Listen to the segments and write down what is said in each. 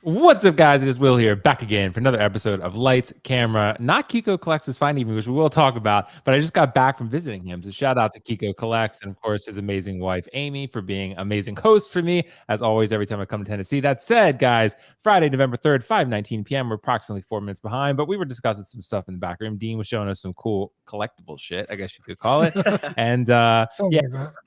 What's up, guys? It is Will here, back again for another episode of Lights, Camera, not Kiko Collects his fine evening, which we will talk about, but I just got back from visiting him. So shout out to Kiko Collects and, of course, his amazing wife, Amy, for being amazing host for me, as always, every time I come to Tennessee. That said, guys, Friday, November 3rd, 5:19 p.m. We're approximately 4 minutes behind, but we were discussing some stuff in the back room. Dean was showing us some cool collectible shit, I guess you could call it. And yeah,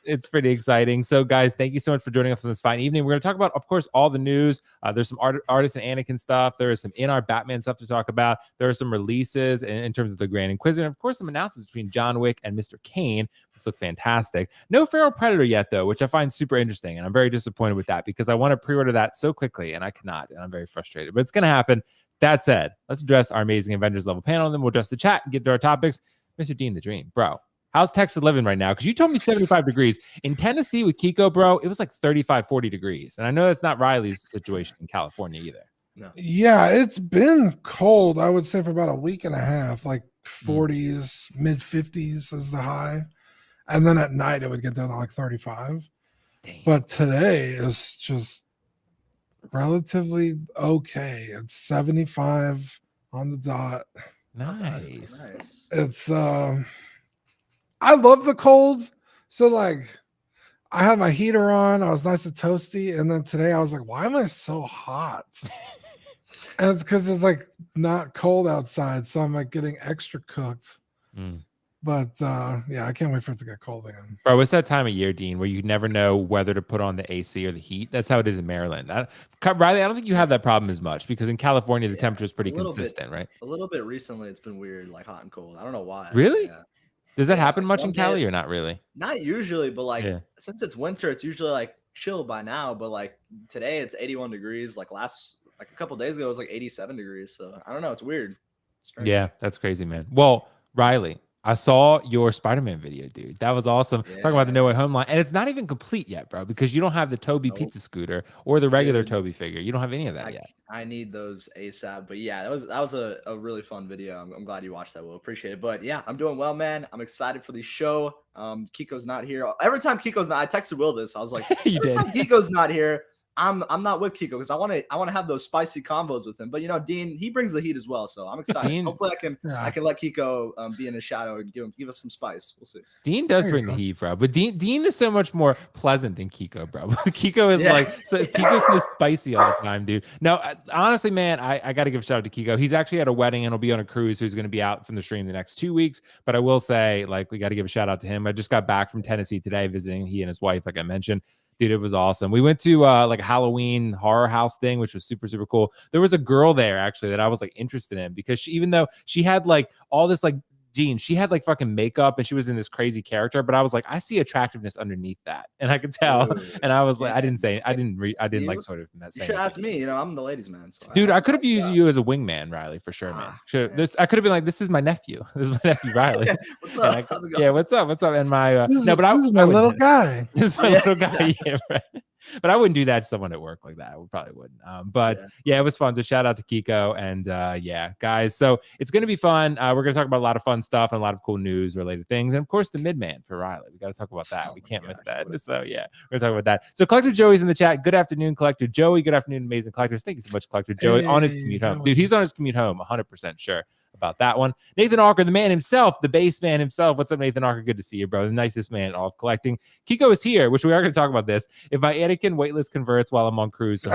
it's pretty exciting. So, guys, thank you so much for joining us on this fine evening. We're going to talk about, of course, all the news. There's some ARTISAN Anakin stuff. There is some InArt's Batman stuff to talk about. There are some releases in terms of the Grand Inquisitor. And of course, some announcements between John Wick and Mr. Kane, which look fantastic. No Feral Predator yet, though, which I find super interesting. And I'm very disappointed with that because I want to pre-order that so quickly and I cannot. And I'm very frustrated, but it's going to happen. That said, let's address our amazing Avengers level panel. And then we'll address the chat and get to our topics. Mr. Dean, the dream, bro. How's Texas living right now? Because you told me 75 degrees. In Tennessee with Kiko, bro, it was like 35, 40 degrees. And I know that's not Riley's situation in California either. No. Yeah, it's been cold, I would say, for about a week and a half, like 40s, mid 50s is the high. And then at night it would get down to like 35. Damn. But today is just relatively okay. It's 75 on the dot. Nice. It's I love the cold. So like I had my heater on, I was nice and toasty, and then today I was like, why am I so hot? And it's because it's like not cold outside, so I'm like getting extra cooked. But yeah, I can't wait for it to get cold again. Bro, it's that time of year, Dean, where you never know whether to put on the AC or the heat. That's how it is in Maryland. Riley, I don't think you have that problem as much because in California the temperature is pretty consistent, right? A little bit recently, it's been weird, like hot and cold. I don't know why. Really? Yeah. Does that happen much in Cali or not really? Not usually, but like since it's winter, it's usually like chill by now. But like today, it's 81 degrees. Like a couple days ago, it was like 87 degrees. So I don't know. It's weird. Strange. Yeah, that's crazy, man. Well, Riley, I saw your Spider-Man video, dude. That was awesome. Yeah. Talking about the No Way Home line. And it's not even complete yet, bro, because you don't have the Toby pizza scooter or the regular Toby figure. You don't have any of that yet. I need those ASAP. But yeah, that was a really fun video. I'm glad you watched that, Will. Appreciate it. But yeah, I'm doing well, man. I'm excited for the show. Kiko's not here. Every time Kiko's not, I texted Will this. I was like, every time Kiko's not here, I'm not with Kiko because I want to have those spicy combos with him. But you know, Dean, he brings the heat as well, so I'm excited. Dean, hopefully, I can let Kiko be in his shadow and give us some spice. We'll see. Dean does bring the heat, bro. But Dean is so much more pleasant than Kiko, bro. Kiko is Kiko's so spicy all the time, dude. No, honestly, man, I got to give a shout out to Kiko. He's actually at a wedding and he'll be on a cruise, so he's going to be out from the stream the next 2 weeks. But I will say, like, we got to give a shout out to him. I just got back from Tennessee today, visiting he and his wife, like I mentioned. Dude, it was awesome. We went to like a Halloween horror house thing, which was super, super cool. There was a girl there actually that I was like interested in because even though she had like all this like Jean, she had like fucking makeup and she was in this crazy character, but I was like, I see attractiveness underneath that, and I could tell. And I was like, I didn't like sort of. You should ask me. You know, I'm the ladies' man. So dude, I could have used you as a wingman, Riley, for sure, man. I could have been like, this is my nephew. This is my nephew, Riley. What's up? How's it going? Yeah, what's up? What's up? And my this is my little guy. This is my little guy. Yeah, right. But I wouldn't do that to someone at work like that. I probably wouldn't. But yeah, it was fun. So shout out to Kiko. And yeah, guys. So it's going to be fun. We're going to talk about a lot of fun stuff and a lot of cool news related things. And of course, the midman for Riley. We got to talk about that. We can't miss that. So yeah, we're going to talk about that. So Collector Joey's in the chat. Good afternoon, Collector Joey. Good afternoon, amazing collectors. Thank you so much, Collector Joey. On his commute home. Dude, he's on his commute home. 100% sure about that one. Nathan Arker, the man himself, the base man himself. What's up, Nathan Arker? Good to see you, bro. The nicest man in all of collecting. Kiko is here, which we are going to talk about this. If my Anakin waitlist converts while I'm on cruise. So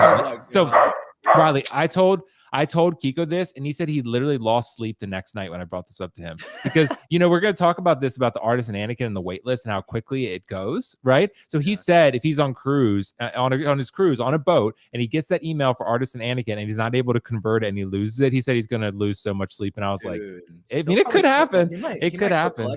Riley, I told Kiko this, and he said he literally lost sleep the next night when I brought this up to him. Because, you know, we're going to talk about this, about the ARTISAN Anakin and the waitlist and how quickly it goes, right? So he said if he's on cruise, on his cruise, on a boat, and he gets that email for ARTISAN Anakin and he's not able to convert it and he loses it, he said he's going to lose so much sleep. And I was like, I mean, it could happen. It could happen.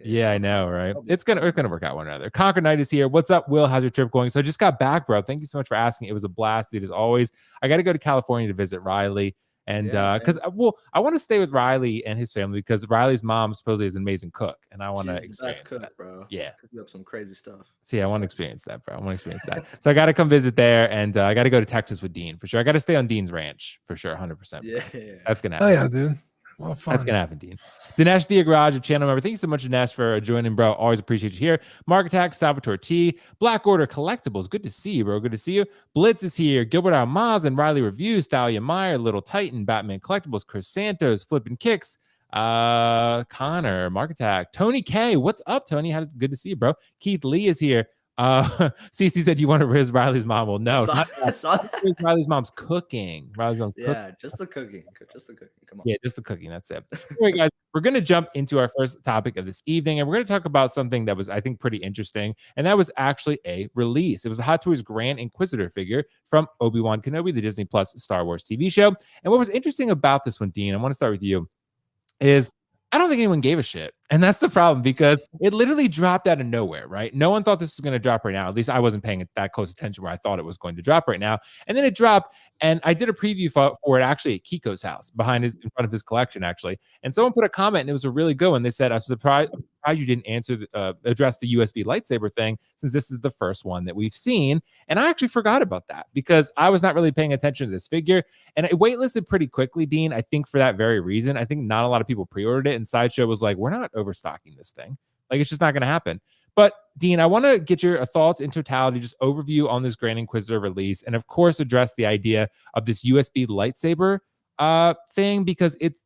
Yeah, I know, right? It's gonna work out one another. Conquer Knight is here. What's up, Will? How's your trip going? So I just got back, bro. Thank you so much for asking. It was a blast, dude, as always. I got to go to California to visit Riley, And because I want to stay with Riley and his family because Riley's mom supposedly is an amazing cook, and I want to experience that, bro. Yeah, cook up some crazy stuff. See, I want to experience that, bro. I want to experience that. So I got to come visit there, and I got to go to Texas with Dean for sure. I got to stay on Dean's ranch for sure, 100%. Yeah, that's gonna happen. Oh yeah, dude. Well, fun. That's gonna happen, Dean. Dinesh the Garage, a channel member. Thank you so much, Dinesh, for joining, bro. Always appreciate you here. Mark Attack, Salvatore T, Black Order Collectibles. Good to see you, bro. Good to see you. Blitz is here. Gilbert Almaz and Riley Reviews. Thalia Meyer, Little Titan, Batman Collectibles, Chris Santos, Flippin' Kicks, Connor, Mark Attack, Tony K. What's up, Tony? Good to see you, bro. Keith Lee is here. CC said you want to riz Riley's mom. Well, no, I saw that. Riley's mom's cooking. Riley's mom's cooking. Just the cooking. Come on. Yeah, just the cooking. That's it. All right, guys, we're going to jump into our first topic of this evening, and we're going to talk about something that was, I think, pretty interesting, and that was actually a release. It was the Hot Toys Grand Inquisitor figure from Obi-Wan Kenobi, the Disney Plus Star Wars TV show. And what was interesting about this one, Dean, I want to start with you, is I don't think anyone gave a shit. And that's the problem because it literally dropped out of nowhere, right? No one thought this was going to drop right now. At least I wasn't paying that close attention where I thought it was going to drop right now. And then it dropped, and I did a preview for it actually at Kiko's house in front of his collection, actually. And someone put a comment, and it was a really good one. They said, I'm surprised you didn't address the USB lightsaber thing, since this is the first one that we've seen. And I actually forgot about that because I was not really paying attention to this figure. And it waitlisted pretty quickly, Dean, I think for that very reason. I think not a lot of people pre-ordered it, and Sideshow was like, we're not overstocking this thing. Like, it's just not going to happen. But Dean, I want to get your thoughts in totality, just overview on this Grand Inquisitor release, and of course address the idea of this USB lightsaber thing, because it's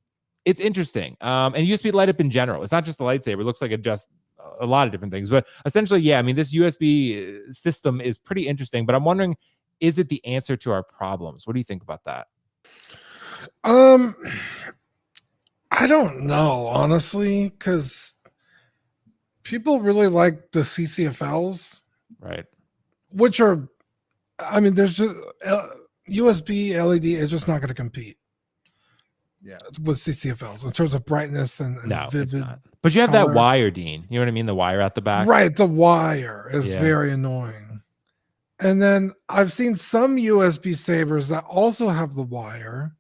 interesting. And USB light up in general. It's not just the lightsaber. It looks like it just a lot of different things. But essentially, yeah, I mean, this USB system is pretty interesting, but I'm wondering, is it the answer to our problems? What do you think about that? I don't know, honestly, because people really like the CCFLs, right? Which are, I mean, there's just USB LED is just not going to compete. Yeah, with CCFLs in terms of brightness and vivid. It's not. But you have color. That wire, Dean. You know what I mean? The wire at the back. Right. The wire is very annoying. And then I've seen some USB sabers that also have the wire.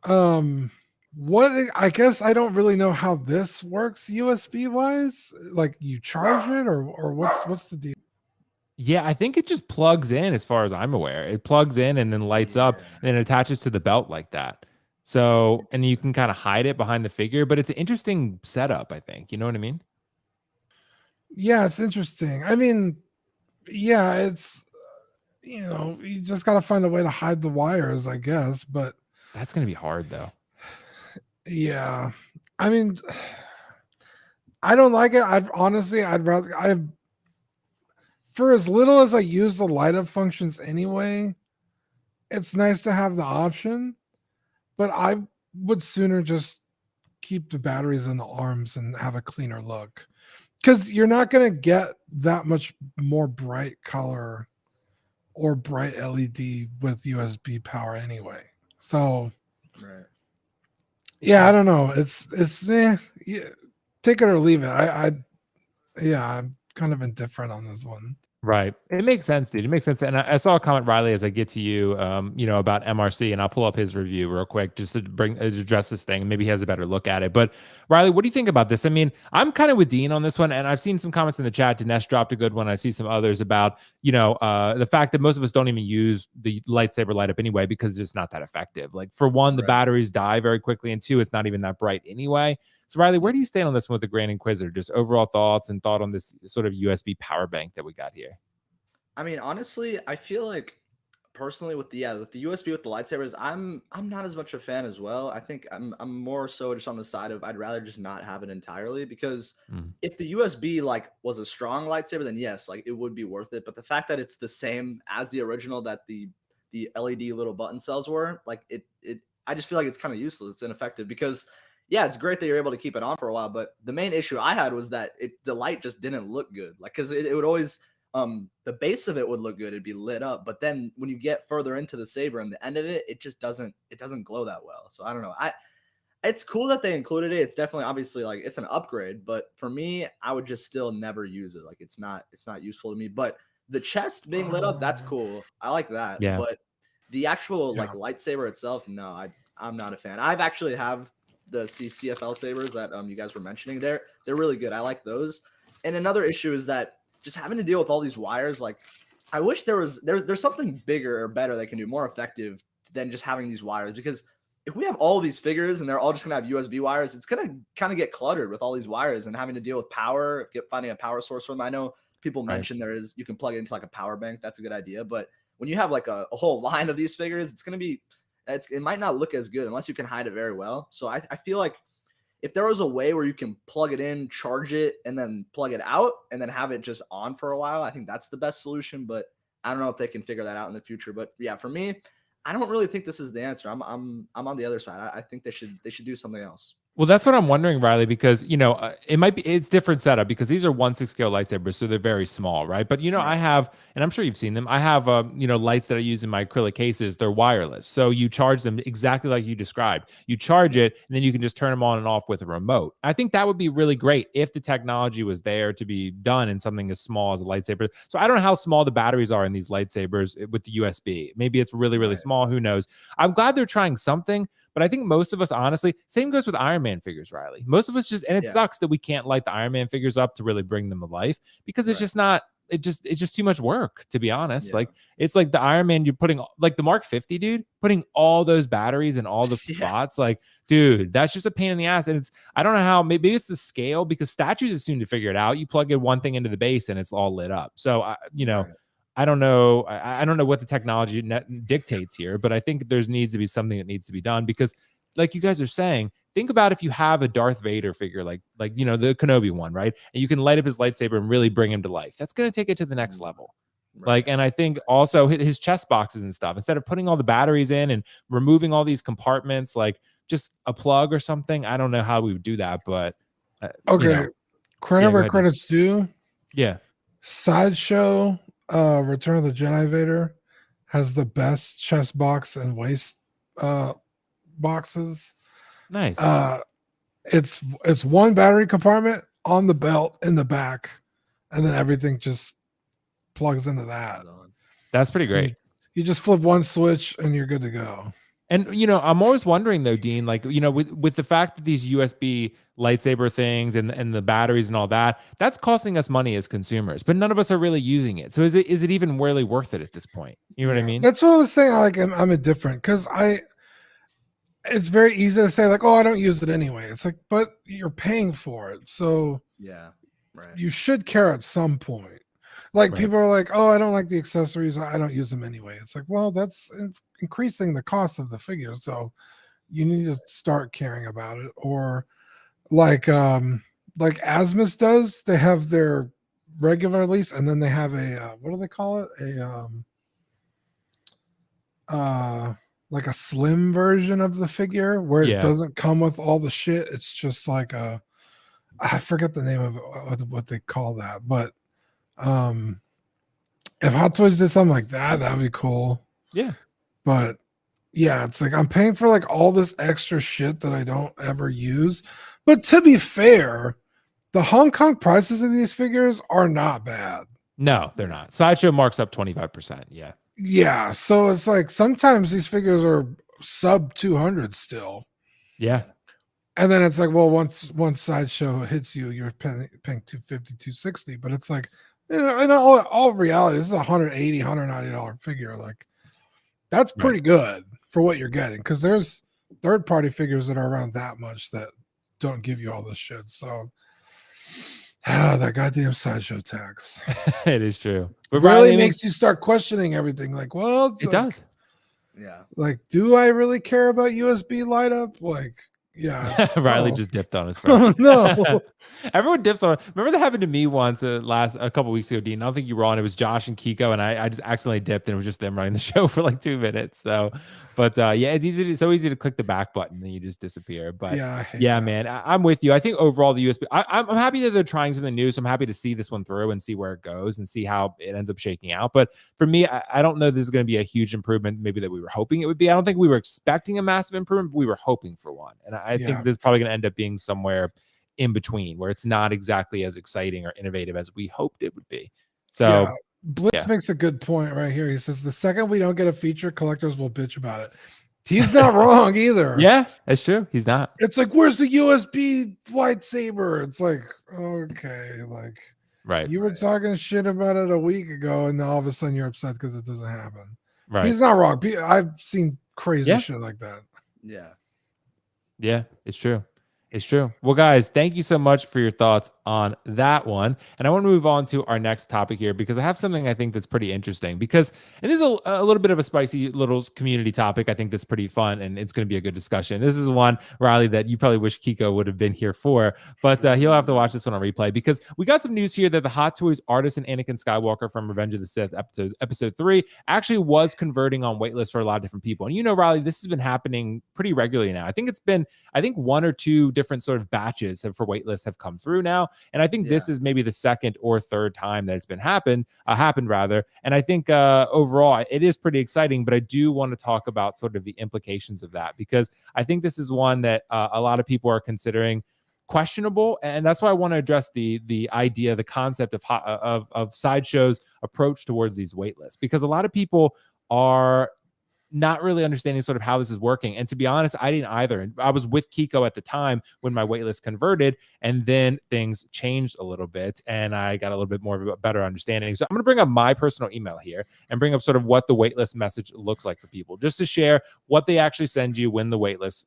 I guess I don't really know how this works USB wise. Like, you charge it or what's the deal? Yeah, I think it just plugs in, as far as I'm aware. It plugs in and then lights up and then attaches to the belt like that. So, and you can kind of hide it behind the figure, but it's an interesting setup, I think. You know what I mean? Yeah, it's interesting. I mean, yeah, it's, you just got to find a way to hide the wires, I guess, but that's going to be hard though. Yeah. I mean, I don't like it. For as little as I use the light up functions anyway, it's nice to have the option, but I would sooner just keep the batteries in the arms and have a cleaner look, because you're not going to get that much more bright color or bright LED with USB power anyway. So, right. Yeah, I don't know. It's take it or leave it. I'm kind of indifferent on this one. Right. It makes sense, dude. It makes sense. And I saw a comment, Riley, as I get to you, about MRC, and I'll pull up his review real quick just to address this thing. Maybe he has a better look at it. But Riley, what do you think about this? I mean, I'm kind of with Dean on this one, and I've seen some comments in the chat. Dinesh dropped a good one. I see some others about, the fact that most of us don't even use the lightsaber light up anyway, because it's just not that effective. Like, for one, the batteries die very quickly, and two, it's not even that bright anyway. So Riley, where do you stand on this one with the Grand Inquisitor? Just overall thoughts and thought on this sort of USB power bank that we got here. I mean, honestly, I feel like personally with the USB with the lightsabers, I'm not as much a fan as well. I think I'm more so just on the side of I'd rather just not have it entirely, because if the USB like was a strong lightsaber, then yes, like it would be worth it. But the fact that it's the same as the original that the LED little button cells were, like I just feel like it's kind of useless. It's ineffective, because yeah, it's great that you're able to keep it on for a while, but the main issue I had was that the light just didn't look good. Like, because it would always the base of it would look good, it'd be lit up, but then when you get further into the saber and the end of it, it just doesn't glow that well. So I don't know. It's cool that they included it. It's definitely, obviously, like, it's an upgrade, but for me, I would just still never use it. Like, it's not useful to me. But the chest being lit up, that's cool. I like that. Yeah. But The actual Yeah. like lightsaber itself, no, I'm not a fan. I've actually have the CFL sabers that you guys were mentioning there. They're really good. I like those. And another issue is that just having to deal with all these wires, like I wish there's something bigger or better they can do, more effective than just having these wires. Because if we have all these figures and they're all just gonna have USB wires, it's gonna kind of get cluttered with all these wires and having to deal with power, finding a power source for them. I know people mentioned you can plug it into like a power bank. That's a good idea. But when you have like a whole line of these figures, it might not look as good unless you can hide it very well. So I feel like if there was a way where you can plug it in, charge it, and then plug it out, and then have it just on for a while, I think that's the best solution. But I don't know if they can figure that out in the future. But yeah, for me, I don't really think this is the answer. I'm on the other side. I think they should do something else. Well, that's what I'm wondering, Riley, because, it's different setup because these are 1/6 scale lightsabers, so they're very small, right? But, I have, and I'm sure you've seen them, I have, lights that I use in my acrylic cases. They're wireless. So you charge them exactly like you described. You charge it, and then you can just turn them on and off with a remote. I think that would be really great if the technology was there to be done in something as small as a lightsaber. So I don't know how small the batteries are in these lightsabers with the USB. Maybe it's really, really small. Who knows? I'm glad they're trying something, but I think most of us, honestly, same goes with Iron Man figures, Riley. Most of us it sucks that we can't light the Iron Man figures up to really bring them to life because it's just not, it's just too much work, to be honest. Like it's like the Iron Man, you're putting like the Mark 50, dude, putting all those batteries in all the spots. Like, dude, that's just a pain in the ass. And I don't know how, maybe it's the scale because statues have seemed to figure it out. You plug in one thing into the base and it's all lit up. So, I don't know. I don't know what the technology dictates here, but I think there needs to be something that needs to be done because, like you guys are saying, think about if you have a Darth Vader figure, like the Kenobi one, right? And you can light up his lightsaber and really bring him to life. That's going to take it to the next level. Like, and I think also his chest boxes and stuff, instead of putting all the batteries in and removing all these compartments, like just a plug or something. I don't know how we would do that, but okay. Credit where credit's due. Yeah. Sideshow. Return of the Jedi Vader has the best chest box and waist boxes. Nice. It's one battery compartment on the belt in the back, and then everything just plugs into that. That's pretty great. You just flip one switch and you're good to go. And, I'm always wondering though, Dean, like, with the fact that these USB lightsaber things and the batteries and all that, that's costing us money as consumers, but none of us are really using it. So is it even really worth it at this point? You know what I mean? That's what I was saying. I'm indifferent because it's very easy to say like, oh, I don't use it anyway. It's like, but you're paying for it. So you should care at some point. Like people are like, oh, I don't like the accessories. I don't use them anyway. It's like, well, that's increasing the cost of the figure. So you need to start caring about it. Or like Asmus does, they have their regular release and then they have a, what do they call it? Like a slim version of the figure where it doesn't come with all the shit. It's just like I forget the name of it, what they call that, but if Hot Toys did something like that, that'd be cool. Yeah. But yeah, it's like I'm paying for like all this extra shit that I don't ever use. But to be fair, the Hong Kong prices of these figures are not bad. No, they're not. Sideshow marks up 25%. Yeah. Yeah. So it's like sometimes these figures are sub 200 still. Yeah. And then it's like, well, once Sideshow hits you, you're paying 250, 260. But it's like, in all reality, this is $180, $190 figure. Like, that's pretty good for what you're getting. Because there's third-party figures that are around that much that don't give you all this shit. So, that goddamn Sideshow tax. It is true. But it really makes you start questioning everything. Like, well, it does. Yeah. Like, do I really care about USB light up? Like, yeah. Riley just dipped on his phone. No. Everyone dips on. Remember that happened to me once a couple weeks ago, Dean. I don't think you were on. It was Josh and Kiko, and I just accidentally dipped, and it was just them running the show for like 2 minutes. So, but yeah, it's so easy to click the back button, and then you just disappear. But yeah, man, I'm with you. I think overall the USB. I'm happy that they're trying something new. So I'm happy to see this one through and see where it goes and see how it ends up shaking out. But for me, I don't know this is going to be a huge improvement. Maybe that we were hoping it would be. I don't think we were expecting a massive improvement, but we were hoping for one. And I think this is probably going to end up being somewhere in between where it's not exactly as exciting or innovative as we hoped it would be. So Blitz makes a good point right here. He says the second we don't get a feature, collectors will bitch about it. He's not wrong either. Yeah, that's true. He's not. It's like, where's the USB lightsaber? It's like, okay, like, right. You were talking shit about it a week ago, and now all of a sudden you're upset because it doesn't happen. Right. He's not wrong. I've seen crazy shit like that. Yeah. Yeah, it's true. It's true. Well, guys, thank you so much for your thoughts on that one. And I want to move on to our next topic here because I have something I think that's pretty interesting because, and this is a little bit of a spicy little community topic. I think that's pretty fun and it's going to be a good discussion. This is one, Riley, that you probably wish Kiko would have been here for, but he'll have to watch this one on replay because we got some news here that the Hot Toys Artisan Anakin Skywalker from Revenge of the Sith episode 3 actually was converting on waitlist for a lot of different people. And you know, Riley, this has been happening pretty regularly now. I think it's been, one or two different sort of batches for waitlist have come through now, and I think this is maybe the second or third time that it's been happened rather. And I think overall it is pretty exciting, but I do want to talk about sort of the implications of that because I think this is one that a lot of people are considering questionable, and that's why I want to address the idea, the concept of Sideshow's approach towards these waitlists, because a lot of people are not really understanding sort of how this is working. And to be honest, I didn't either. And I was with Kiko at the time when my waitlist converted, and then things changed a little bit and I got a little bit more of a better understanding. So I'm going to bring up my personal email here and bring up sort of what the waitlist message looks like for people, just to share what they actually send you when the waitlist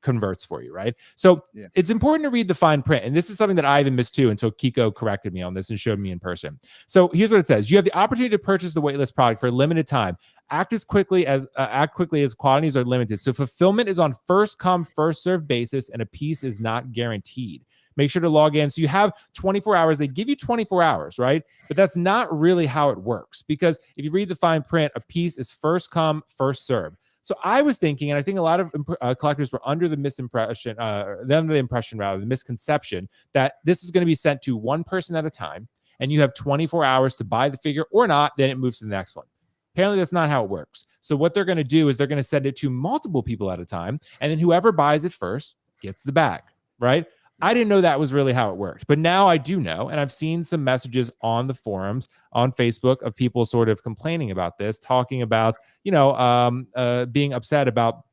converts for you, right? So it's important to read the fine print. And this is something that I even missed too until Kiko corrected me on this and showed me in person. So here's what it says. You have the opportunity to purchase the waitlist product for a limited time. Act quickly as quantities are limited. So fulfillment is on first come, first served basis, and a piece is not guaranteed. Make sure to log in. So you have 24 hours. They give you 24 hours, right? But that's not really how it works, because if you read the fine print, a piece is first come, first served. So I was thinking, and I think a lot of collectors were under the misconception that this is going to be sent to one person at a time, and you have 24 hours to buy the figure or not, then it moves to the next one. Apparently, that's not how it works. So what they're going to do is they're going to send it to multiple people at a time, and then whoever buys it first gets the bag, right? I didn't know that was really how it worked, but now I do know, and I've seen some messages on the forums on Facebook of people sort of complaining about this, talking about, being upset about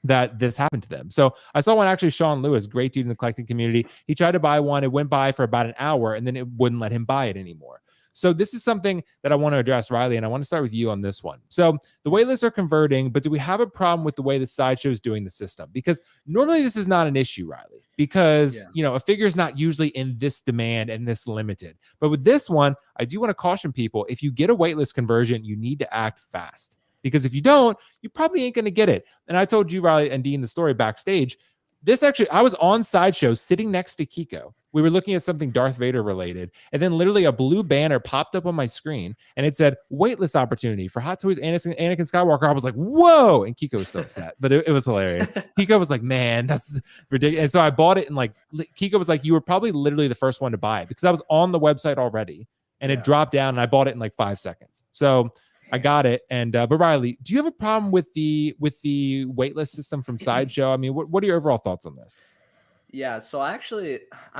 that this happened to them. So I saw one, actually, Sean Lewis, great dude in the collecting community. He tried to buy one. It went by for about an hour, and then it wouldn't let him buy it anymore. So this is something that I want to address, Riley, and I want to start with you on this one. So the waitlists are converting, but do we have a problem with the way the Sideshow is doing the system? Because normally this is not an issue, Riley, because, a figure is not usually in this demand and this limited. But with this one, I do want to caution people, if you get a waitlist conversion, you need to act fast. Because if you don't, you probably ain't going to get it. And I told you, Riley, and Dean, the story backstage. I was on Sideshow sitting next to Kiko. We were looking at something Darth Vader related, and then literally a blue banner popped up on my screen, and it said, waitlist opportunity for Hot Toys Anakin Skywalker. I was like, whoa! And Kiko was so upset, but it was hilarious. Kiko was like, man, that's ridiculous. And so I bought it, and Kiko was like, you were probably literally the first one to buy it, because I was on the website already, and it dropped down, and I bought it in 5 seconds. So I got it. And but Riley, do you have a problem with the waitlist system from Sideshow? I mean, what are your overall thoughts on this? Yeah, so I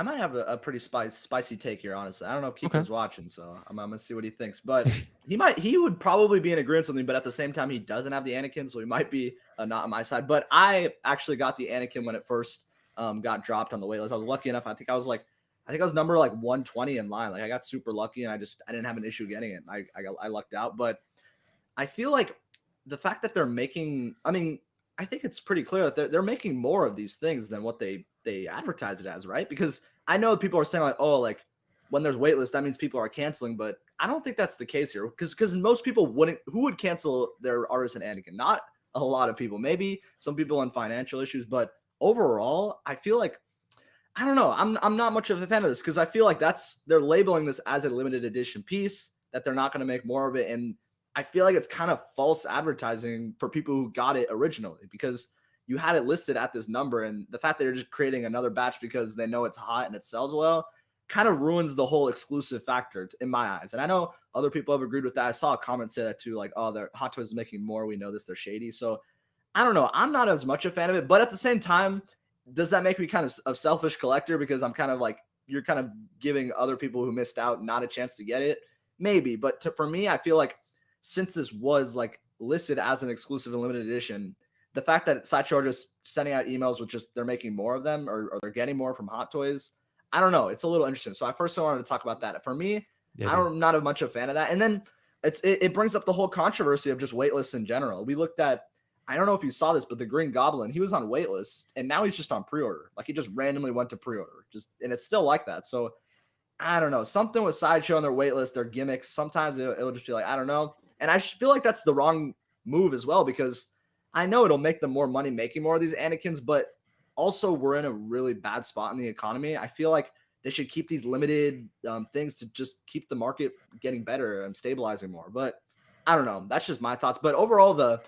might have a pretty spicy take here, honestly. I don't know if Kiko's watching, so I'm gonna see what he thinks. But he would probably be in agreement with me, but at the same time, he doesn't have the Anakin, so he might be not on my side. But I actually got the Anakin when it first got dropped on the waitlist. I was lucky enough. I think I was number 120 in line. I got super lucky, and I didn't have an issue getting it. I lucked out. But I feel like the fact that they're making, I think it's pretty clear that they're making more of these things than what they advertise it as, right? Because I know people are saying when there's waitlist, that means people are canceling, but I don't think that's the case here. Because most people who would cancel their Artisan Anakin? Not a lot of people. Maybe some people on financial issues, but overall, I feel like, I don't know. I'm not much of a fan of this, because I feel like they're labeling this as a limited edition piece, that they're not going to make more of it. And I feel like it's kind of false advertising for people who got it originally, because you had it listed at this number, and the fact that they're just creating another batch because they know it's hot and it sells well kind of ruins the whole exclusive factor in my eyes. And I know other people have agreed with that. I saw a comment say that too, their Hot Toys is making more. We know this, they're shady. So I don't know. I'm not as much a fan of it, but at the same time, does that make me kind of a selfish collector? Because I'm kind of you're kind of giving other people who missed out not a chance to get it. maybe. But for me, I feel like since this was like listed as an exclusive and limited edition, the fact that Sideshow are just sending out emails with just they're making more of them or they're getting more from Hot Toys, I don't know. It's a little interesting. So I first wanted to talk about that. For me, I'm not much of a fan of that. And then it brings up the whole controversy of just waitlists in general. We looked at, I don't know if you saw this, but the Green Goblin, he was on waitlist and now he's just on pre-order. Like he just randomly went to pre-order, and it's still like that. So I don't know, something with Sideshow and their waitlist, their gimmicks. Sometimes it'll just be like, I don't know. And I feel like that's the wrong move as well, because I know it'll make them more money making more of these Anakins, but also we're in a really bad spot in the economy. I feel like they should keep these limited things to just keep the market getting better and stabilizing more. But I don't know. That's just my thoughts. But overall, the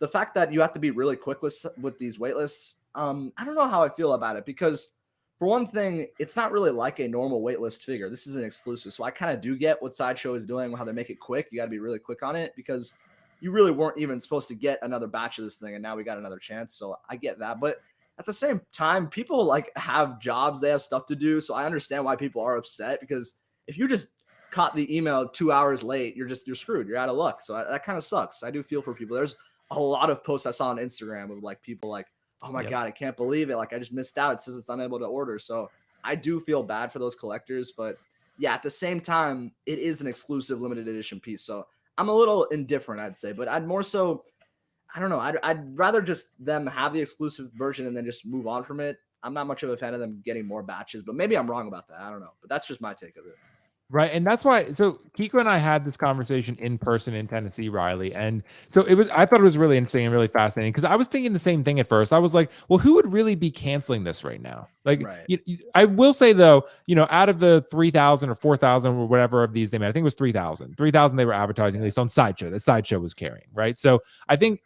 fact that you have to be really quick with these waitlists, I don't know how I feel about it, because for one thing, it's not really like a normal waitlist figure. This is an exclusive. So I kind of do get what Sideshow is doing, how they make it quick. You got to be really quick on it because you really weren't even supposed to get another batch of this thing. And now we got another chance. So I get that. But at the same time, people like have jobs, they have stuff to do. So I understand why people are upset, because if you just caught the email 2 hours late, you're screwed. You're out of luck. So that kind of sucks. I do feel for people. There's a lot of posts I saw on Instagram of like people like, oh my God, I can't believe it. Like I just missed out. It says it's unable to order. So I do feel bad for those collectors, but yeah, at the same time, it is an exclusive limited edition piece. So I'm a little indifferent, I'd say, but I'd more so, I don't know. I'd rather just them have the exclusive version and then just move on from it. I'm not much of a fan of them getting more batches, but maybe I'm wrong about that. I don't know, but that's just my take of it. Right. And that's why, so Kiko and I had this conversation in person in Tennessee, Riley. And so I thought it was really interesting and really fascinating, because I was thinking the same thing at first. I was like, well, who would really be canceling this right now? Like, I will say though, out of the 3,000 or 4,000 or whatever of these they made, I think it was 3,000 they were advertising, at least on Sideshow, that Sideshow was carrying. Right. So I think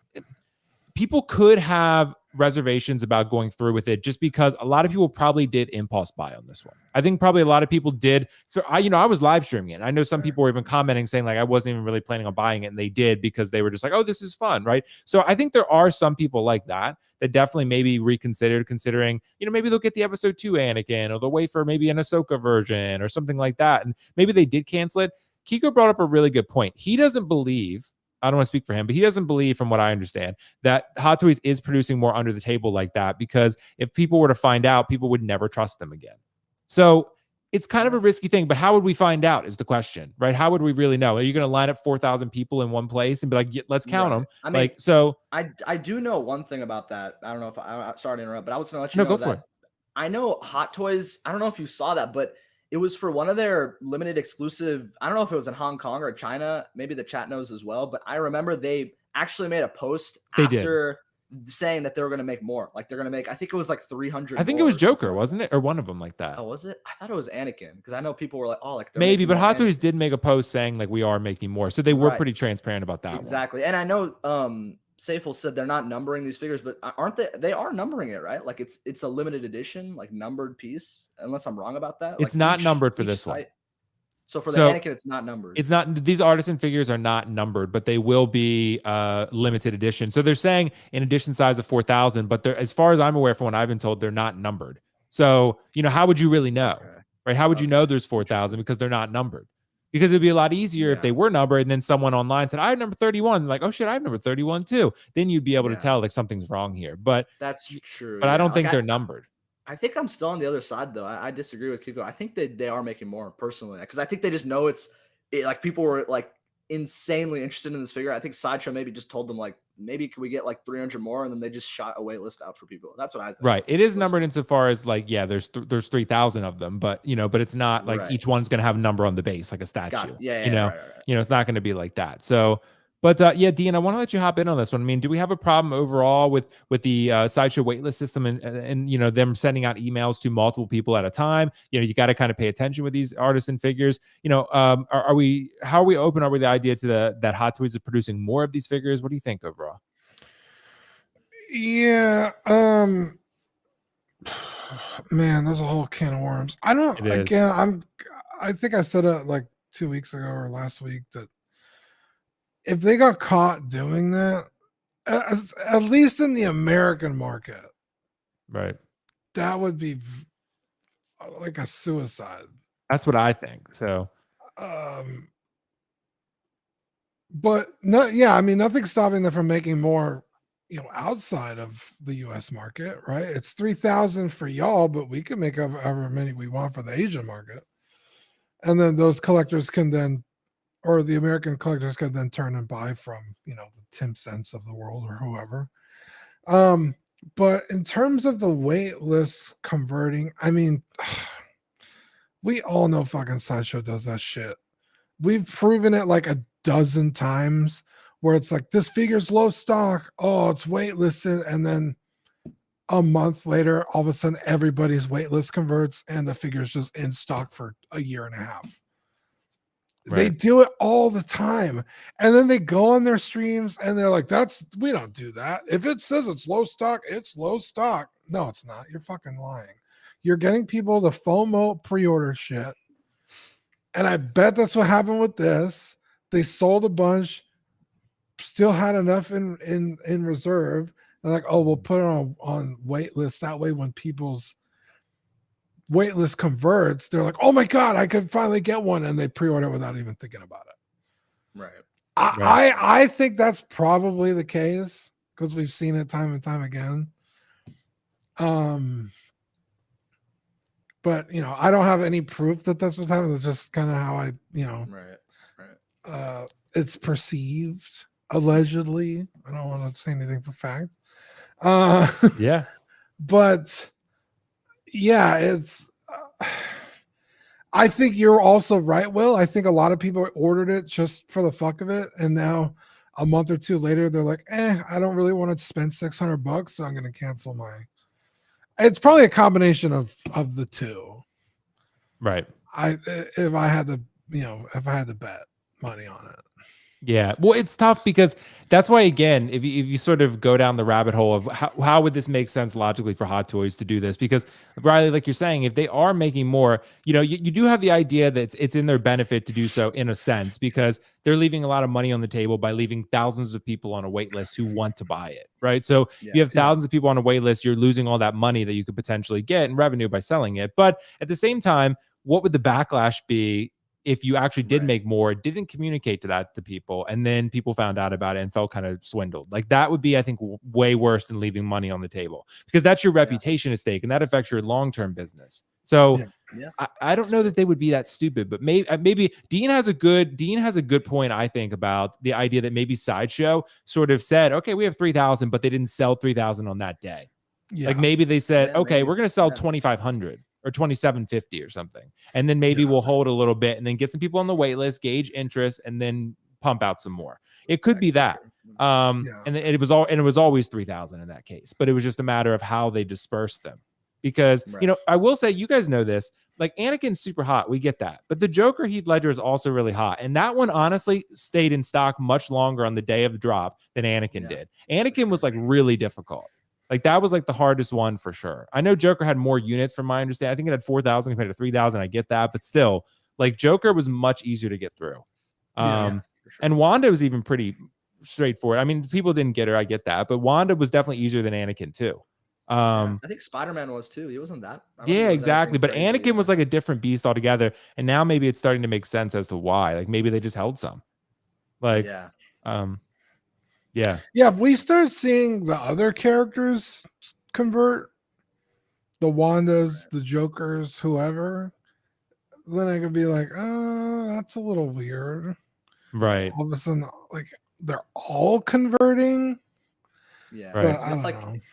people could have reservations about going through with it, just because a lot of people probably did impulse buy on this one. I think probably a lot of people did. So I was live streaming it. I know some people were even commenting saying like I wasn't even really planning on buying it, and they did because they were just like, oh, this is fun, right? So I think there are some people like that definitely maybe considering, maybe they'll get the episode 2 Anakin, or they'll wait for maybe an Ahsoka version or something like that, and maybe they did cancel it. Kiko brought up a really good point. He doesn't believe, I don't want to speak for him, but he doesn't believe, from what I understand, that Hot Toys is producing more under the table like that, because if people were to find out, people would never trust them again. So it's kind of a risky thing, but how would we find out is the question, right? How would we really know? Are you going to line up 4,000 people in one place and be like, let's count them? I mean, so I do know one thing about that. I don't know if I'm sorry to interrupt, but I was going to let you know that I know Hot Toys. I don't know if you saw that, but it was for one of their limited exclusive. I don't know if it was in Hong Kong or China. Maybe the chat knows as well. But I remember they actually made a post after saying that they were going to make more. Like they're going to make, I think it was like 300. I think it was Joker, wasn't it? Or one of them like that. Oh, was it? I thought it was Anakin, because I know people were like, oh, like maybe, but Hot Toys did make a post saying like we are making more. So they were pretty transparent about that. Exactly. And I know Seyful said they're not numbering these figures, but aren't they? They are numbering it, right? Like it's a limited edition, like numbered piece, unless I'm wrong about that. It's like not numbered for this one. So for the Anakin, it's not numbered. It's not. These artisan figures are not numbered, but they will be limited edition. So they're saying an edition size of 4,000, but they're, as far as I'm aware, from what I've been told, they're not numbered. So how would you really know, right? How would you know there's 4,000, because they're not numbered? Because it'd be a lot easier if they were numbered, and then someone online said, I have number 31. Like, oh shit, I have number 31 too. Then you'd be able to tell like something's wrong here. But that's true. But I don't think they're numbered. I think I'm still on the other side though. I disagree with Kiko. I think they are making more personally, because I think they just know it's like people were like insanely interested in this figure. I think Sideshow maybe just told them like, maybe can we get like 300 more, and then they just shot a wait list out for people. That's what I think. Right. It is numbered insofar as like, there's 3,000 of them, but but it's not like each one's going to have a number on the base like a statue. It's not going to be like that. So, but Dean, I want to let you hop in on this one. I mean, do we have a problem overall with the Sideshow waitlist system and them sending out emails to multiple people at a time? You got to kind of pay attention with these artisan figures. How are we open are we the idea to that Hot Toys is producing more of these figures? What do you think overall? Yeah, man, there's a whole can of worms. I think I said it like 2 weeks ago or last week that if they got caught doing that, at least in the American market, right, that would be like a suicide. That's what I think. So, But no, yeah, I mean, nothing's stopping them from making more, outside of the US market, right? It's 3,000 for y'all, but we can make however many we want for the Asian market. And then those collectors can then, or the American collectors can then turn and buy from, the Tim Cents of the world or whoever. But in terms of the wait list converting, I mean, we all know fucking Sideshow does that shit. We've proven it like a dozen times where it's like, this figure's low stock. Oh, it's waitlisted. And then a month later, all of a sudden, everybody's waitlist converts and the figure's just in stock for a year and a half. Right. They do it all the time. And then they go on their streams and they're like, we don't do that. If it says it's low stock, it's low stock. No, it's not. You're fucking lying. You're getting people to FOMO pre-order shit. And I bet that's what happened with this. They sold a bunch, still had enough in reserve. And like, oh, we'll put it on waitlist. That way when people's waitlist converts, they're like, oh my God, I could finally get one. And they pre-order without even thinking about it. Right. I think that's probably the case because we've seen it time and time again. But I don't have any proof that that's what's happening. It's just kind of how right. It's perceived, allegedly. I don't want to say anything for fact. Yeah. But yeah, it's. I think you're also right, Will. I think a lot of people ordered it just for the fuck of it, and now a month or two later, they're like, I don't really want to spend $600, so I'm going to cancel my. It's probably a combination of the two. Right. If I had to bet money on it. Yeah. Well, it's tough because that's why, again, if you sort of go down the rabbit hole of how would this make sense logically for Hot Toys to do this? Because Riley, like you're saying, if they are making more, you do have the idea that it's in their benefit to do so in a sense, because they're leaving a lot of money on the table by leaving thousands of people on a wait list who want to buy it. Right. So you have thousands of people on a wait list, you're losing all that money that you could potentially get in revenue by selling it. But at the same time, what would the backlash be if you actually did make more, didn't communicate to people, and then people found out about it and felt kind of swindled? Like that would be, I think, way worse than leaving money on the table, because that's your reputation at stake and that affects your long-term business. So I don't know that they would be that stupid, but maybe Dean has a good point, I think, about the idea that maybe Sideshow sort of said, okay, we have 3,000, but they didn't sell 3,000 on that day. Yeah. Like maybe they said, okay, we're going to sell 2,500. Or 2,750 or something. And then maybe we'll hold a little bit and then get some people on the wait list, gauge interest, and then pump out some more. It could be that. And it was always 3,000 in that case, but it was just a matter of how they dispersed them. Because, I will say, you guys know this, like Anakin's super hot. We get that. But the Joker Heath Ledger is also really hot. And that one honestly stayed in stock much longer on the day of the drop than Anakin did. Anakin was like really difficult. Like that was like the hardest one for sure. I know Joker had more units from my understanding. I think it had 4,000 compared to 3,000. I get that, but still, like Joker was much easier to get through. For sure. And Wanda was even pretty straightforward. I mean, people didn't get her. I get that, but Wanda was definitely easier than Anakin too. I think Spider-Man was too. He wasn't that. Yeah, exactly. But Anakin was like a different beast altogether. And now maybe it's starting to make sense as to why. Like maybe they just held some. Like, yeah. If we start seeing the other characters convert, the Wandas, the Jokers, whoever, then I could be like, oh, that's a little weird. Right. All of a sudden, like they're all converting. Yeah. Right.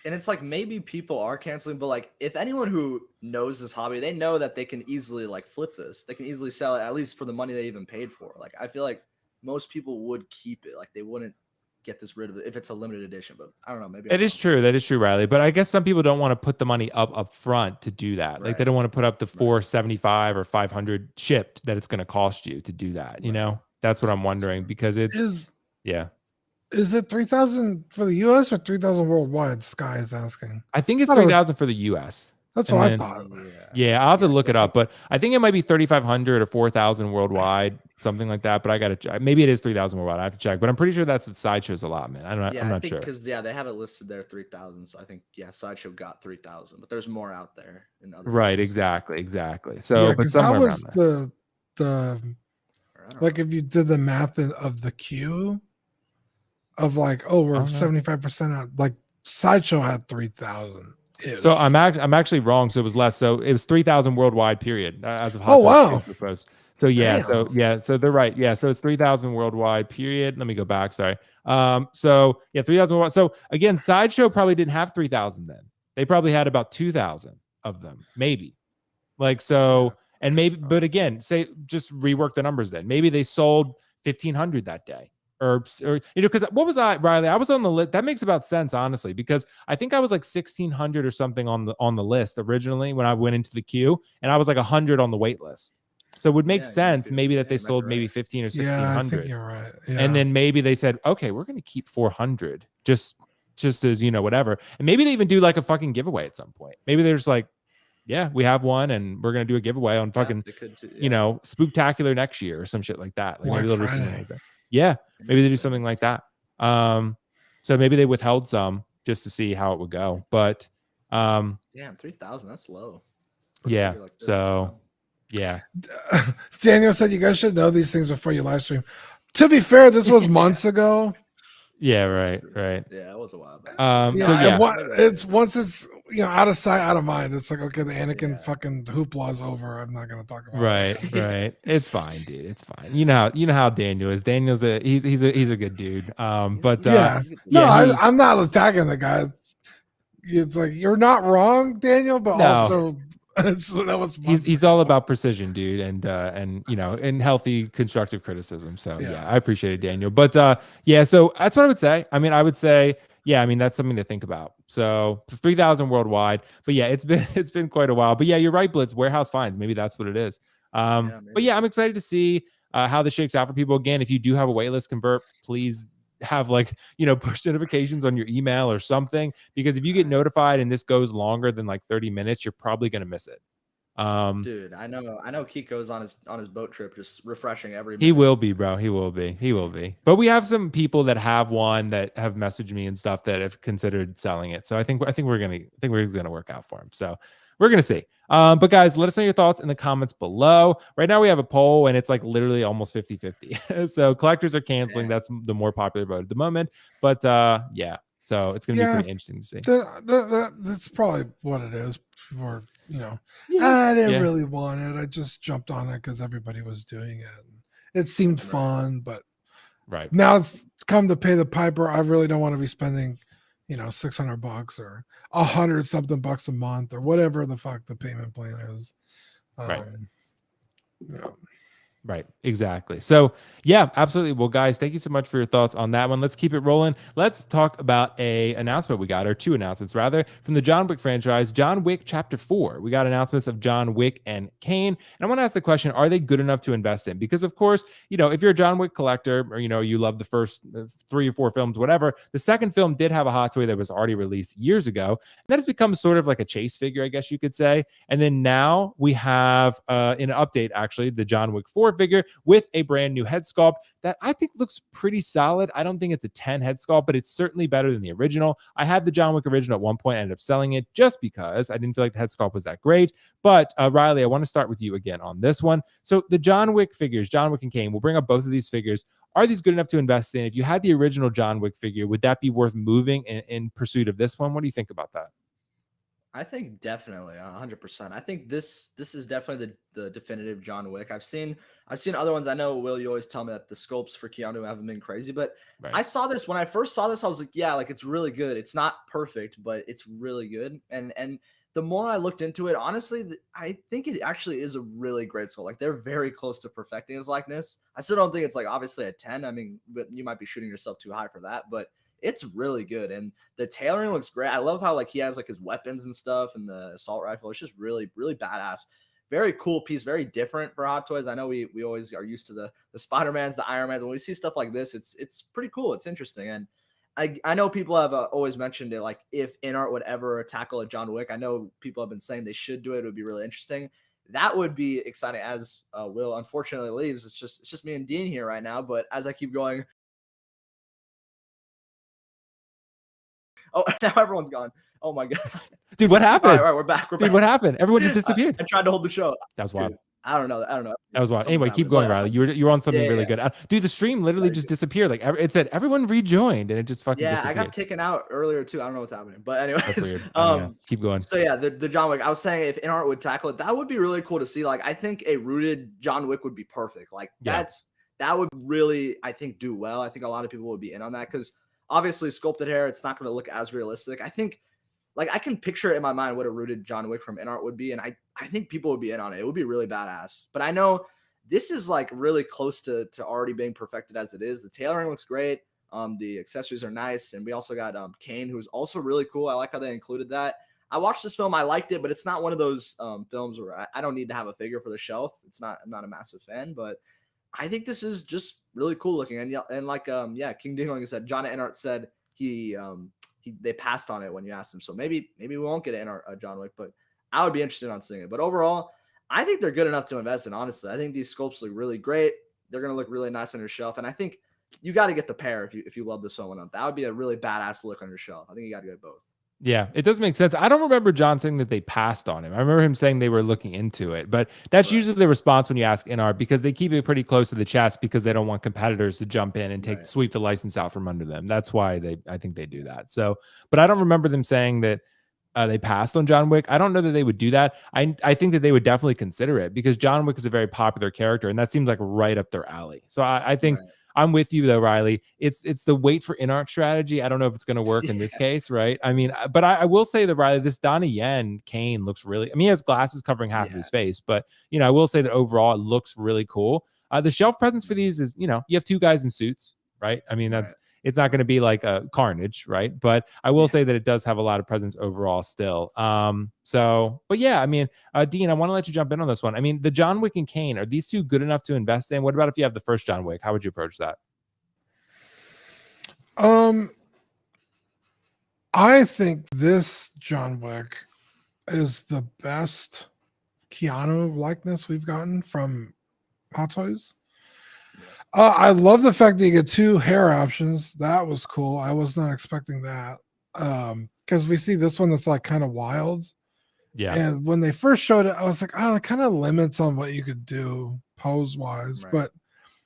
It's like maybe people are canceling, but like if anyone who knows this hobby, they know that they can easily like flip this. They can easily sell it, at least for the money they even paid for. Like I feel like most people would keep it. Like they wouldn't get this rid of it if it's a limited edition, but I don't know, maybe that is true, Riley, but I guess some people don't want to put the money up front to do that. Like they don't want to put up the 475 or 500 shipped that it's going to cost you to do that. That's what I'm wondering, because is it 3,000 for the US or 3,000 worldwide? Sky is asking. I think it's 3,000 for the US. That's what I thought. Yeah, I'll have to look it up, but I think it might be 3,500 or 4,000 worldwide, something like that. But I got to check. Maybe it is 3,000 worldwide. I have to check, but I'm pretty sure that's what Sideshow's allotment. I'm not sure. Because they have it listed there 3,000. So I think Sideshow got 3,000, but there's more out there in other. Right, exactly. So, but somewhere that was around the Like if you did the math of the queue of like, oh, we're 75% out. Like Sideshow had 3,000. So I'm actually wrong. So it was less. So it was 3,000 worldwide period as of Hot wow. Post. So yeah, Damn. so they're right. Yeah, so it's 3,000 worldwide period. Let me go back. Sorry. So yeah, 3,000 worldwide. So again, Sideshow probably didn't have 3,000 then. They probably had about 2,000 of them, maybe. Like so, and maybe, but again, say just rework the numbers then. Maybe they sold 1,500 that day. Or because what was I, Riley? I was on the list. That makes about sense, honestly, because I think I was like 1,600 or something on the list originally when I went into the queue, and I was like 100 on the wait list. So it would make sense maybe that they sold maybe 15 or 1,600. Yeah, I think you're right. Yeah. And then maybe they said, okay, we're going to keep 400 just as, whatever. And maybe they even do like a fucking giveaway at some point. Maybe they're just like, yeah, we have one and we're going to do a giveaway on fucking, Spooktacular next year or some shit like that. Like maybe they'll do something like that. Yeah, maybe they do something like that. So maybe they withheld some just to see how it would go. But damn, 3,000, that's low. Yeah. Like so yeah. Daniel said you guys should know these things before you live stream. To be fair, this was months ago. Yeah, right. Yeah, it was a while back. It's once it's out of sight, out of mind. It's like, okay, the Anakin fucking hoopla is over. I'm not gonna talk about it. Right. It's fine, dude. It's fine. You know how Daniel is. Daniel's he's a good dude. I'm not attacking the guy. It's like you're not wrong, Daniel, but also so that was he's all about precision, dude, and healthy constructive criticism. So yeah, I appreciate it, Daniel. But so that's what I would say. I mean, that's something to think about. So 3,000 worldwide, but yeah, it's been quite a while. But yeah, you're right, Blitz. Warehouse finds, maybe that's what it is. But yeah, I'm excited to see how this shakes out for people. Again, if you do have a waitlist convert, please have push notifications on your email or something, because if you get notified and this goes longer than like 30 minutes, you're probably going to miss it. Dude, I know Kiko's on his boat trip just refreshing every minute. He will be, bro. He will be. But we have some people that have one that have messaged me and stuff that have considered selling it. So I think we're gonna work out for him. So we're gonna see. But guys, let us know your thoughts in the comments below. Right now we have a poll and it's like literally almost 50-50. So collectors are canceling. That's the more popular vote at the moment. But so it's gonna be pretty interesting to see. That's probably what it is. People are, I didn't really want it. I just jumped on it because everybody was doing it. It seemed fun, but now it's come to pay the piper. I really don't want to be spending $600 or $100 something bucks a month or whatever the fuck the payment plan is. Right. Exactly. So yeah, absolutely. Well, guys, thank you so much for your thoughts on that one. Let's keep it rolling. Let's talk about a announcement we got, or two announcements rather, from the John Wick franchise, John Wick Chapter 4. We got announcements of John Wick and Kane. And I want to ask the question, are they good enough to invest in? Because of course, if you're a John Wick collector or, you love the first 3 or 4 films, whatever, the second film did have a hot toy that was already released years ago. And that has become sort of like a chase figure, I guess you could say. And then now we have in an update, actually, the John Wick 4 figure with a brand new head sculpt that I think looks pretty solid. I don't think it's a 10 head sculpt, but it's certainly better than the original. I had the John Wick original at one point. I ended up selling it just because I didn't feel like the head sculpt was that great. But Riley, I want to start with you again on this one. So the John Wick figures, John Wick and Kane, we'll bring up both of these figures. Are these good enough to invest in? If you had the original John Wick figure, would that be worth moving in pursuit of this one? What do you think about that? I think definitely 100%. I think this is definitely the definitive John Wick. I've seen other ones. I know, Will, you always tell me that the sculpts for Keanu haven't been crazy, but I saw this when I first saw this. I was like, yeah, like it's really good. It's not perfect, but it's really good. And the more I looked into it, honestly, I think it actually is a really great sculpt. Like they're very close to perfecting his likeness. I still don't think it's like obviously a 10. I mean, but you might be shooting yourself too high for that, but it's really good. And the tailoring looks great. I love how like he has like his weapons and stuff and the assault rifle. It's just really, really badass. Very cool piece, very different for Hot Toys. I know we always are used to the Spider-Mans, the Iron Mans. When we see stuff like this, it's pretty cool. It's interesting. And I know people have always mentioned it, like if InArt would ever tackle a John Wick. I know people have been saying they should do it. It would be really interesting. That would be exciting. As Will unfortunately leaves, it's just me and Dean here right now. But as I keep going, oh, now everyone's gone. Oh my god, dude, what happened? All right, we're back. Dude, what happened? Everyone just disappeared. I tried to hold the show. That was wild. I don't know. I don't know. That was wild. Something Anyway, keep going, Riley. You were on something really good. Dude, the stream literally just disappeared. Like it said, everyone rejoined, and it just fucking disappeared. I got taken out earlier too. I don't know what's happening, but anyways, that's weird. Keep going. So yeah, the John Wick. I was saying if InArt would tackle it, that would be really cool to see. Like I think a rooted John Wick would be perfect. Like that would really, I think, do well. I think a lot of people would be in on that because obviously sculpted hair, it's not going to look as realistic. I think. Like I can picture in my mind what a rooted John Wick from InArt would be, and I think people would be in on it. It would be really badass. But I know this is like really close to already being perfected as it is. The tailoring looks great. The accessories are nice, and we also got Kane, who's also really cool. I like how they included that. I watched this film, I liked it, but it's not one of those films where I don't need to have a figure for the shelf. I'm not a massive fan, but I think this is just really cool looking. And like King Dingling said, John at InArt said they passed on it when you asked him. So maybe we won't get a John Wick, but I would be interested on seeing it. But overall, I think they're good enough to invest in, honestly. I think these sculpts look really great. They're going to look really nice on your shelf. And I think you got to get the pair if you love this film enough. That would be a really badass look on your shelf. I think you got to get both. Yeah, it does make sense. I don't remember John saying that they passed on him. I remember him saying they were looking into it, but that's usually the response when you ask InArt because they keep it pretty close to the chest because they don't want competitors to jump in and sweep the license out from under them. That's why I think they do that. So, but I don't remember them saying that they passed on John Wick. I don't know that they would do that. I think that they would definitely consider it because John Wick is a very popular character and that seems like right up their alley. So I think I'm with you though, Riley. It's the wait for InArt strategy. I don't know if it's going to work in this case, right? I mean, but I will say that Riley, this Donnie Yen Kane looks really, I mean, he has glasses covering half of his face, but I will say that overall it looks really cool. The shelf presence for these is, you have two guys in suits, right? I mean, it's not going to be like a Carnage, right? But I will say that it does have a lot of presence overall still. But yeah, I mean, Dean, I want to let you jump in on this one. I mean, the John Wick and Kane, are these two good enough to invest in? What about if you have the first John Wick? How would you approach that? I think this John Wick is the best Keanu likeness we've gotten from Hot Toys. I love the fact that you get two hair options. That was cool. I was not expecting that. Because we see this one that's like kind of wild. Yeah. And when they first showed it, I was like, oh, it kind of limits on what you could do pose-wise. Right. But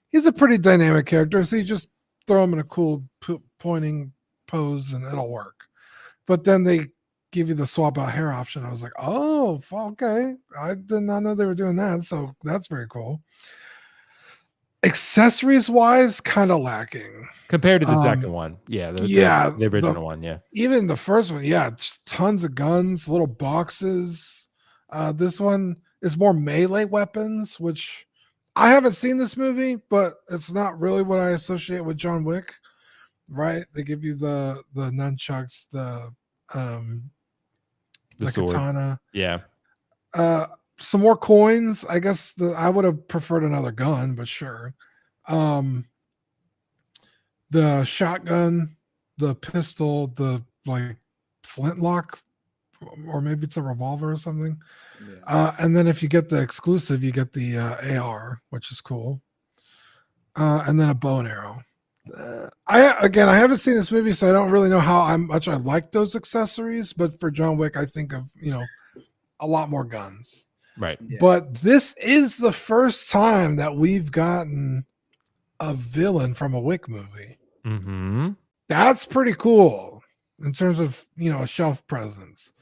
he's a pretty dynamic character, so you just throw him in a cool pointing pose and it'll work. But then they give you the swap out hair option. I was like, oh, okay. I did not know they were doing that. So that's very cool. Accessories wise, kind of lacking compared to the second one. Yeah, the original one. Yeah, even the first one. Yeah, tons of guns, little boxes. This one is more melee weapons, which I haven't seen this movie, but it's not really what I associate with John Wick. Right? They give you the nunchucks, the sword. Katana. Yeah. Some more coins. I guess I would have preferred another gun, but sure. The shotgun, the pistol, the like flintlock, or maybe it's a revolver or something. Yeah. And then if you get the exclusive, you get the AR, which is cool. And then a bow and arrow. I haven't seen this movie, so I don't really know how much I like those accessories. But for John Wick, I think of a lot more guns. Right. Yeah. But this is the first time that we've gotten a villain from a Wick movie. Mm-hmm. That's pretty cool in terms of, a shelf presence.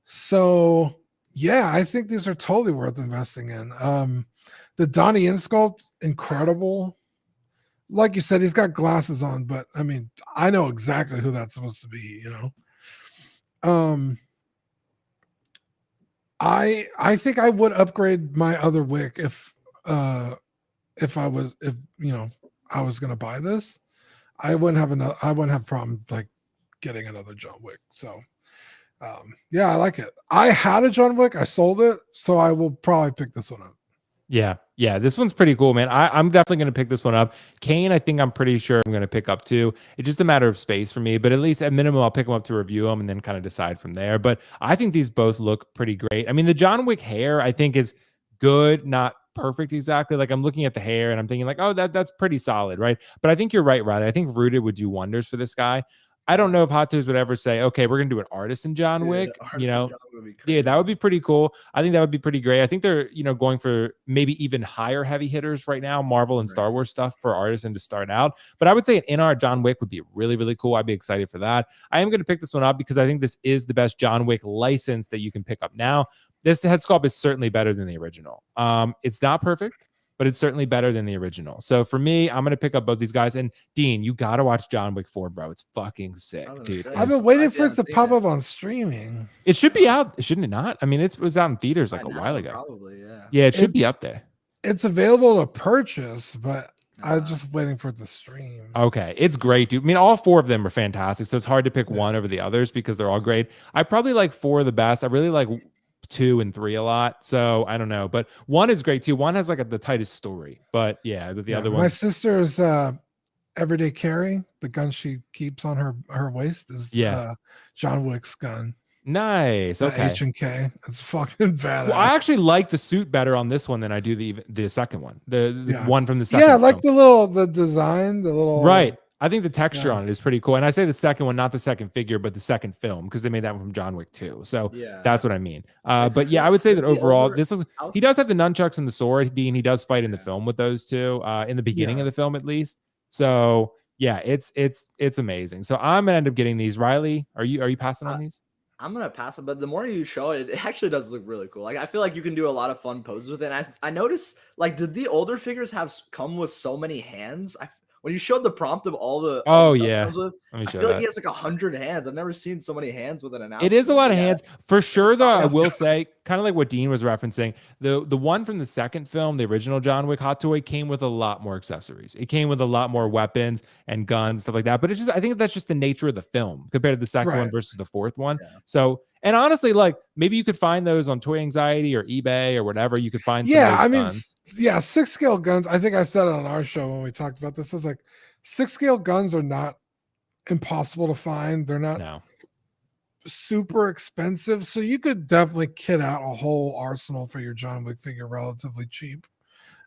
So, yeah, I think these are totally worth investing in. The Donnie Yen sculpt, incredible. Like you said, he's got glasses on, but I mean, I know exactly who that's supposed to be, I think I would upgrade my other Wick if I was gonna buy this. I wouldn't have problem like getting another John Wick. So yeah, I like it. I had a John Wick, I sold it, so I will probably pick this one up. Yeah, this one's pretty cool, man. I'm definitely going to pick this one up. Kane, I think I'm pretty sure I'm going to pick up too. It's just a matter of space for me, but at least at minimum, I'll pick them up to review them and then kind of decide from there. But I think these both look pretty great. I mean, the John Wick hair, I think is good, not perfect exactly. Like I'm looking at the hair and I'm thinking like, oh, that's pretty solid, right? But I think you're right, Riley. I think Rooted would do wonders for this guy. I don't know if Hot Toys would ever say, okay, we're gonna do an Artisan John Wick. You know, yeah, that would be pretty cool. I think that would be pretty great. I think they're, you know, going for maybe even higher heavy hitters right now, Marvel and Star Wars stuff for Artisan to start out. But I would say an InArt John Wick would be really, really cool. I'd be excited for that. I am going to pick this one up because I think this is the best John Wick license that you can pick up now. This head sculpt is certainly better than the original. It's not perfect, but it's certainly better than the original. So for me, I'm going to pick up both these guys. And Dean, you got to watch John Wick 4, bro. It's fucking sick, dude. I've been waiting for it to pop up on streaming. It should be out, shouldn't it not? I mean, it was out in theaters like a while ago. Probably, yeah. Yeah, it should be up there. It's available to purchase, but I'm just waiting for it to stream. Okay, it's great, dude. I mean, all 4 of them are fantastic, so it's hard to pick one over the others because they're all great. I probably like 4 the best. I really like 2 and 3 a lot, so I don't know, but 1 is great too. 1 has like the tightest story, but yeah, the other one. My sister's everyday carry, the gun she keeps on her waist, is John Wick's gun. Nice. Okay. H&K. It's fucking badass. Well, I actually like the suit better on this one than I do the second one. The one from the second. Yeah, I like the design, the little. Right. I think the texture on it is pretty cool. And I say the second one, not the second figure, but the second film, because they made that one from John Wick 2. So that's what I mean. But yeah, I would say that overall, he does have the nunchucks and the sword, Dean. He does fight in the film with those two, in the beginning of the film at least. So yeah, it's amazing. So I'm gonna end up getting these. Riley, are you passing on these? I'm gonna pass it, but the more you show it, it actually does look really cool. Like I feel like you can do a lot of fun poses with it. And I noticed, like, did the older figures come with so many hands? When you showed the prompt of all the stuff it comes with, I feel like he has like 100 hands. I've never seen so many hands with an announcement. It is a lot of hands for sure, though. I will say, kind of like what Dean was referencing, the one from the second film, the original John Wick Hot Toy, came with a lot more accessories. It came with a lot more weapons and guns, stuff like that. But it's just, I think that's just the nature of the film compared to the second one versus the fourth one. So, and honestly, like maybe you could find those on Toy Anxiety or eBay or whatever. You could find. Yeah, I mean, 6 scale guns. I think I said it on our show when we talked about this. It's like 6 scale guns are not impossible to find. They're not super expensive, so you could definitely kit out a whole arsenal for your John Wick figure relatively cheap.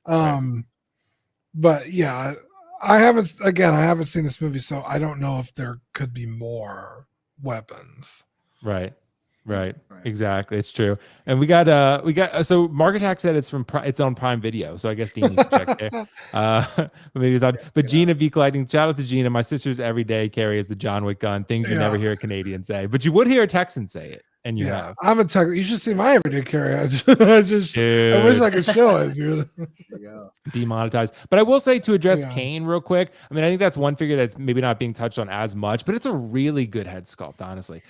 But yeah, I haven't seen this movie, so I don't know if there could be more weapons. Right. Exactly. It's true. And we got so Mark Attack said it's on Prime Video. So I guess Dean can check there. Maybe it's not, but Gina V Collecting, shout out to Gina. My sister's everyday carry is the John Wick gun. Things you never hear a Canadian say, but you would hear a Texan say it. And you have. I'm a Texan. You should see my everyday carry. I wish I could show it, dude. Demonetized. But I will say, to address Kane real quick, I mean, I think that's one figure that's maybe not being touched on as much, but it's a really good head sculpt, honestly.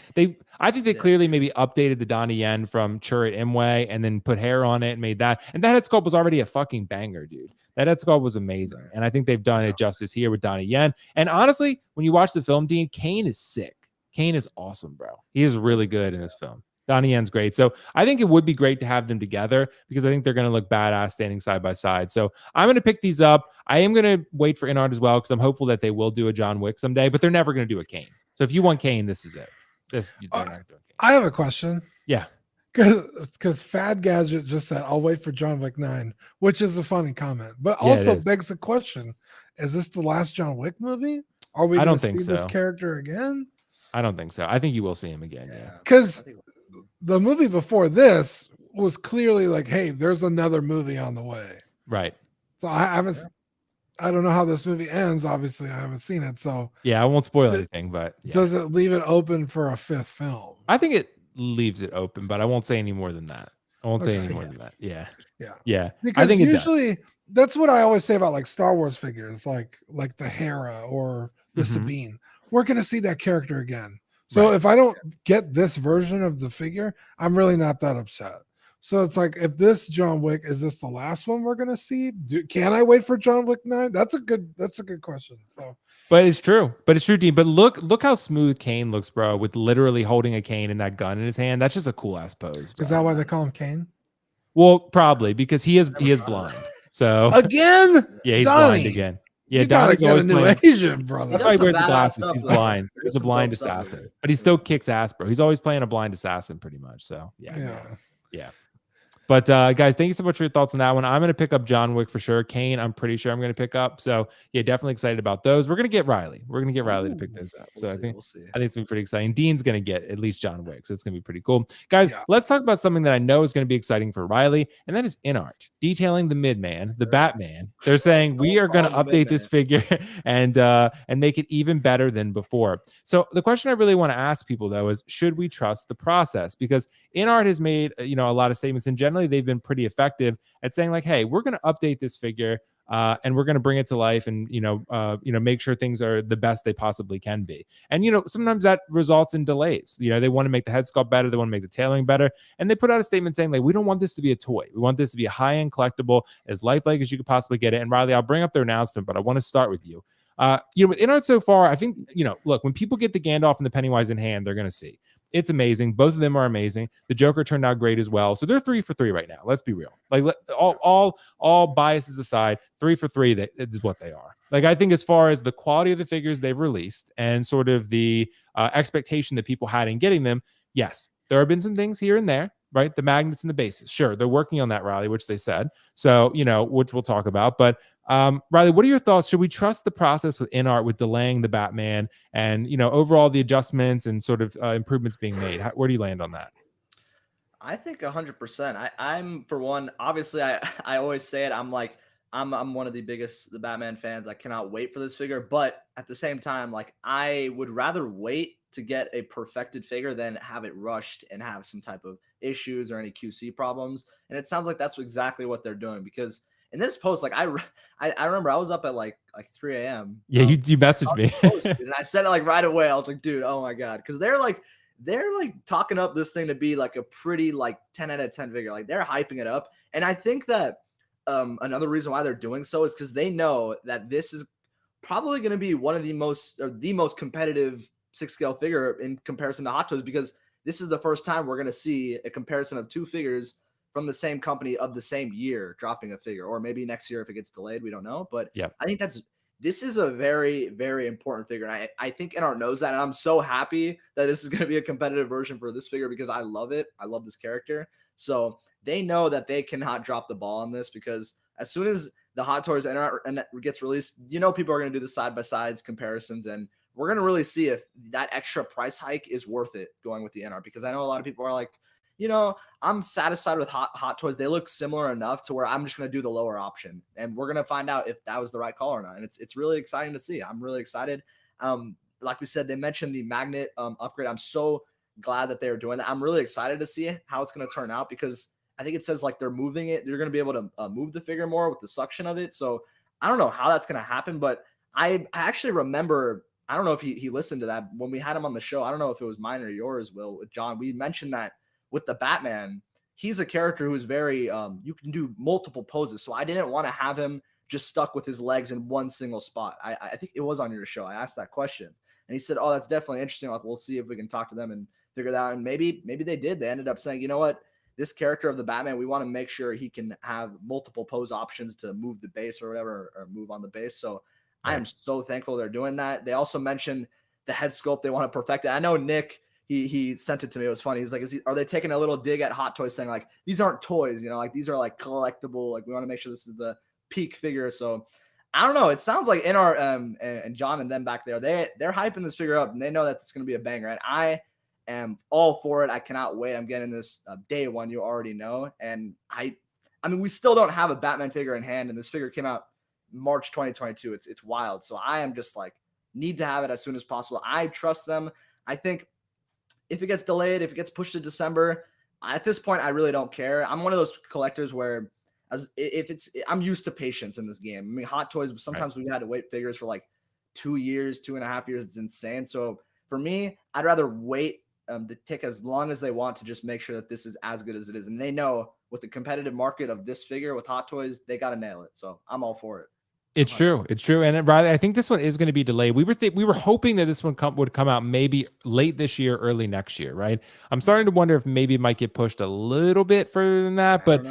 I think they clearly maybe updated the Donnie Yen from Chirrut Imwe and then put hair on it and made that. And that head sculpt was already a fucking banger, dude. That head sculpt was amazing. And I think they've done it justice here with Donnie Yen. And honestly, when you watch the film, Dean, Kane is sick. Kane is awesome, bro. He is really good in this film. Donnie Yen's great. So I think it would be great to have them together because I think they're going to look badass standing side by side. So I'm going to pick these up. I am going to wait for InArt as well because I'm hopeful that they will do a John Wick someday, but they're never going to do a Kane. So if you want Kane, this is it. They're not doing Kane. I have a question. Yeah. Because Fad Gadget just said, I'll wait for John Wick 9, which is a funny comment, but also begs the question, is this the last John Wick movie? Are we going to see this character again? I don't think so. I think you will see him again. Yeah. Because the movie before this was clearly like, hey, there's another movie on the way. Right. So I don't know how this movie ends. Obviously, I haven't seen it. So yeah, I won't spoil anything, but does it leave it open for a 5th film? I think it leaves it open, but I won't say any more than that. I won't say any more than that. Yeah. Because I think usually that's what I always say about like Star Wars figures, like the Hera or the Sabine. We're going to see that character again. So if I don't get this version of the figure, I'm really not that upset. So it's like, if this John Wick, is this the last one we're going to see? Can I wait for John Wick 9? That's a good question. So, but it's true, Dean. But look how smooth Kane looks, bro, with literally holding a cane and that gun in his hand. That's just a cool ass pose, bro. Is that why they call him Kane? Well, probably because he is blind. So again, he's blind again. Yeah, you gotta get a new Asian brother. That's why he wears the glasses. He's blind. He's a blind assassin, but he still kicks ass, bro. He's always playing a blind assassin, pretty much. So yeah. But guys, thank you so much for your thoughts on that one. I'm going to pick up John Wick for sure. Kane, I'm pretty sure I'm going to pick up. So yeah, definitely excited about those. We're going to get Riley. We're going to get Riley to pick those up. So I think it's going to be pretty exciting. Dean's going to get at least John Wick. So it's going to be pretty cool. Guys, let's talk about something that I know is going to be exciting for Riley. And that is InArt detailing the Midman, the Batman. They're saying we are going to update this figure and make it even better than before. So the question I really want to ask people though is, should we trust the process? Because InArt has made a lot of statements, and generally they've been pretty effective at saying like, hey, we're going to update this figure and we're going to bring it to life and make sure things are the best they possibly can be. And sometimes that results in delays. They want to make the head sculpt better, they want to make the tailoring better, and they put out a statement saying like, we don't want this to be a toy, we want this to be a high-end collectible, as lifelike as you could possibly get it. And Riley, I'll bring up their announcement, but I want to start with you. With InArt so far, I think look, when people get the Gandalf and the Pennywise in hand, they're going to see it's amazing. Both of them are amazing. The Joker turned out great as well. So they're 3 for 3 right now. Let's be real. Like all biases aside, 3 for 3. That is what they are. Like, I think as far as the quality of the figures they've released and sort of the expectation that people had in getting them, yes, there have been some things here and there, right? The magnets and the bases. Sure, they're working on that, Riley, which they said. So, which we'll talk about. But Riley, what are your thoughts? Should we trust the process with InArt with delaying the Batman and, overall the adjustments and sort of improvements being made? Where do you land on that? I think 100%. I'm for one, obviously I always say it. I'm like, I'm one of the biggest Batman fans. I cannot wait for this figure. But at the same time, like, I would rather wait to get a perfected figure than have it rushed and have some type of issues or any QC problems. And it sounds like that's exactly what they're doing, because in this post, like I remember I was up at like 3 a.m. Yeah, you messaged me. Post, and I said it like right away. I was like, dude, oh my God. Because they're like talking up this thing to be like a pretty like 10 out of 10 figure. Like, they're hyping it up. And I think that another reason why they're doing so is because they know that this is probably going to be one of the most competitive 6-scale figure in comparison to Hot Toys, because this is the first time we're going to see a comparison of 2 figures from the same company of the same year dropping a figure, or maybe next year if it gets delayed, we don't know. But yeah, I think this is a very, very important figure. And I think InArt knows that. And I'm so happy that this is going to be a competitive version for this figure, because I love it. I love this character. So they know that they cannot drop the ball on this, because as soon as the Hot Toys InArt gets released, people are going to do the side-by-sides comparisons, and we're going to really see if that extra price hike is worth it going with the InArt, because I know a lot of people are like, I'm satisfied with Hot Toys. They look similar enough to where I'm just going to do the lower option, and we're going to find out if that was the right call or not. And it's really exciting to see. I'm really excited. Like we said, they mentioned the magnet upgrade. I'm so glad that they're doing that. I'm really excited to see how it's going to turn out, because I think it says like they're moving it. You're going to be able to move the figure more with the suction of it. So I don't know how that's going to happen, but I actually remember, I don't know if he listened to that when we had him on the show. I don't know if it was mine or yours, Will, with John. We mentioned that with the Batman, he's a character who's very, you can do multiple poses. So I didn't want to have him just stuck with his legs in one single spot. I think it was on your show. I asked that question, and he said, oh, that's definitely interesting. Like, we'll see if we can talk to them and figure that out. And maybe they did. They ended up saying, you know what? This character of the Batman, we want to make sure he can have multiple pose options to move the base or whatever, or move on the base. So I am so thankful they're doing that. They also mentioned the head sculpt. They want to perfect it. I know Nick, he sent it to me. It was funny. He's like, are they taking a little dig at Hot Toys, saying like, these aren't toys, like these are like collectible. Like, we want to make sure this is the peak figure. So I don't know. It sounds like InArt and John and them back there, they're hyping this figure up, and they know that it's going to be a banger. And I am all for it. I cannot wait. I'm getting this day one, you already know. And I mean, we still don't have a Batman figure in hand, and this figure came out March 2022. It's wild. So I am just like, need to have it as soon as possible. I trust them. I think if it gets delayed, if it gets pushed to December, at this point, I really don't care. I'm one of those collectors where I'm used to patience in this game. I mean, Hot Toys, sometimes we had to wait figures for like 2 years, 2.5 years. It's insane. So for me, I'd rather wait to take as long as they want to just make sure that this is as good as it is. And they know with the competitive market of this figure with Hot Toys, they got to nail it. So I'm all for it. It's true. It's true. And Riley, I think this one is going to be delayed. We were hoping that this one would come out maybe late this year, early next year, right? I'm starting to wonder if maybe it might get pushed a little bit further than that. But,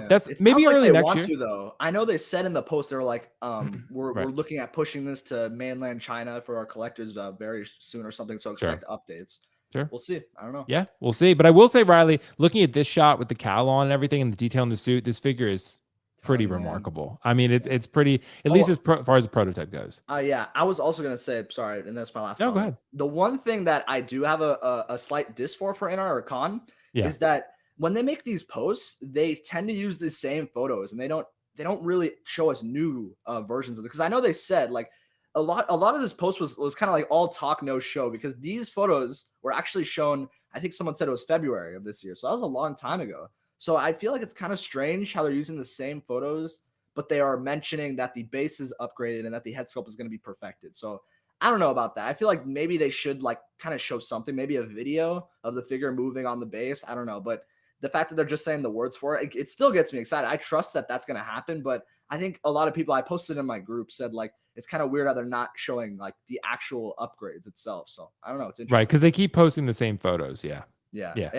that's maybe early next year. Though. I know they said in the post, they're like, we're looking at pushing this to mainland China for our collectors very soon or something. So expect updates. Sure. We'll see. I don't know. Yeah, we'll see. But I will say, Riley, looking at this shot with the cowl on and everything and the detail in the suit, this figure is pretty remarkable. I mean, it's pretty, at least as far as the prototype goes. Yeah, I was also gonna say, sorry, and that's my last comment. Go ahead. The one thing that I do have a slight diss for InArt or con is that when they make these posts, they tend to use the same photos and they don't really show us new versions of it. Because I know they said like a lot of this post was kind of like all talk, no show, because these photos were actually shown. I think someone said it was February of this year, so that was a long time ago. So I feel like it's kind of strange how they're using the same photos, but they are mentioning that the base is upgraded and that the head sculpt is going to be perfected. So I don't know about that. I feel like maybe they should like kind of show something, maybe a video of the figure moving on the base. I don't know, but the fact that they're just saying the words for it, it still gets me excited. I trust that that's going to happen, but I think a lot of people, I posted in my group, said like it's kind of weird how they're not showing like the actual upgrades itself. So I don't know. It's interesting. Right, because they keep posting the same photos. Yeah.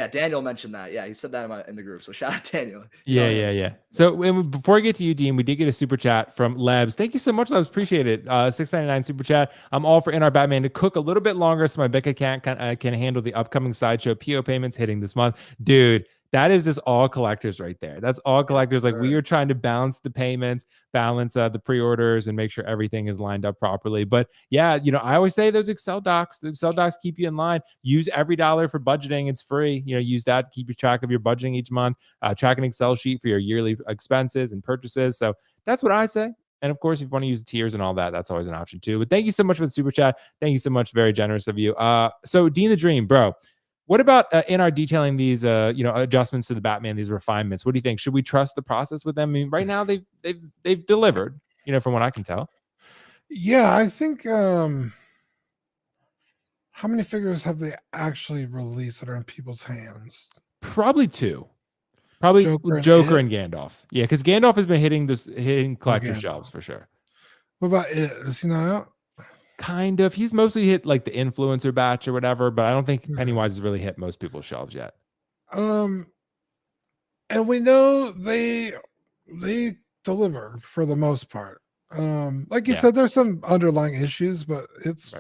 Daniel mentioned that. Yeah, he said that in the group. So shout out Daniel. Yeah. So before we get to you, Dean, we did get a super chat from Lebs. Thank you so much, Lebs. Appreciate it. $6.99 super chat. I'm all for InArt Batman to cook a little bit longer so my bank account can handle the upcoming sideshow PO payments hitting this month. Dude, that is just all collectors right there. That's all collectors. Like we are trying to balance the payments, balance the pre-orders, and make sure everything is lined up properly. But yeah, I always say those Excel docs. The Excel docs keep you in line. Use every dollar for budgeting. It's free. Use that to keep your track of your budgeting each month. Track an Excel sheet for your yearly expenses and purchases. So that's what I say. And of course, if you want to use tiers and all that, that's always an option too. But thank you so much for the super chat. Thank you so much. Very generous of you. So Dean the Dream, bro. What about InArt detailing these, adjustments to the Batman, these refinements? What do you think? Should we trust the process with them? I mean, right now they've delivered, from what I can tell. Yeah, I think. How many figures have they actually released that are in people's hands? Probably 2. Probably Joker and Gandalf. Yeah, because Gandalf has been hitting collector shelves for sure. What about it? Is he not out? Kind of. He's mostly hit like the influencer batch or whatever, but I don't think Pennywise has really hit most people's shelves yet. And we know they deliver for the most part. Like you said, there's some underlying issues, but it's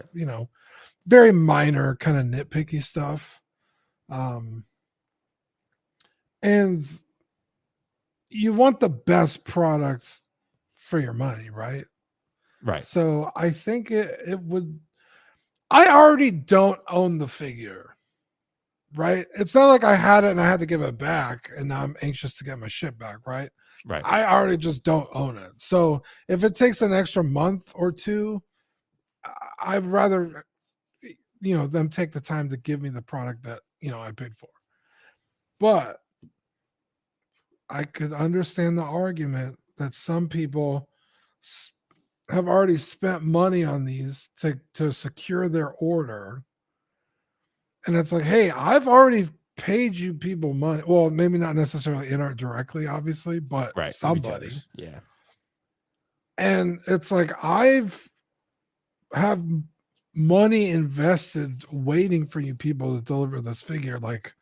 very minor kind of nitpicky stuff. And you want the best products for your money, right? Right. So I think it would. I already don't own the figure, right? It's not like I had it and I had to give it back and now I'm anxious to get my shit back, right? Right. I already just don't own it. So if it takes an extra month or two, I'd rather, them take the time to give me the product that, I paid for. But I could understand the argument that some people have already spent money on these to secure their order. And it's like, hey, I've already paid you people money. Well, maybe not necessarily InArt directly, obviously, but somebody. Yeah. And it's like, I've have money invested waiting for you people to deliver this figure. Like,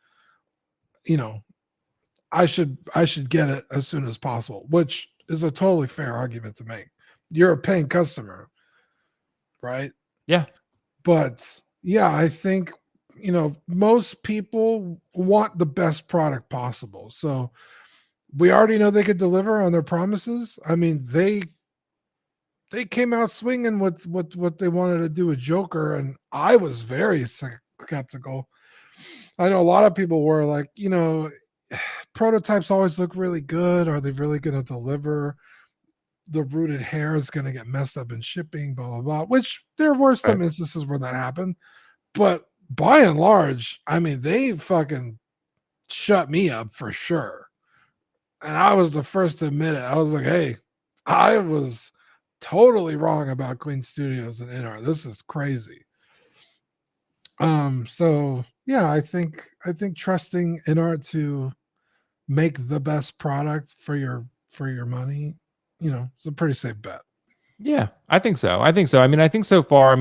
I should get it as soon as possible, which is a totally fair argument to make. You're a paying customer, right? Yeah. But yeah, I think, most people want the best product possible. So we already know they could deliver on their promises. I mean, they came out swinging with what they wanted to do with Joker. And I was very skeptical. I know a lot of people were like, prototypes always look really good. Are they really going to deliver? The rooted hair is going to get messed up in shipping, blah, blah, blah, which there were some instances where that happened. But by and large, I mean, they fucking shut me up for sure. And I was the first to admit it. I was like, hey, I was totally wrong about Queen Studios and InArt. This is crazy. So yeah, I think trusting InArt to make the best product for your money, it's a pretty safe bet. Yeah, I think so. I mean, I think so far,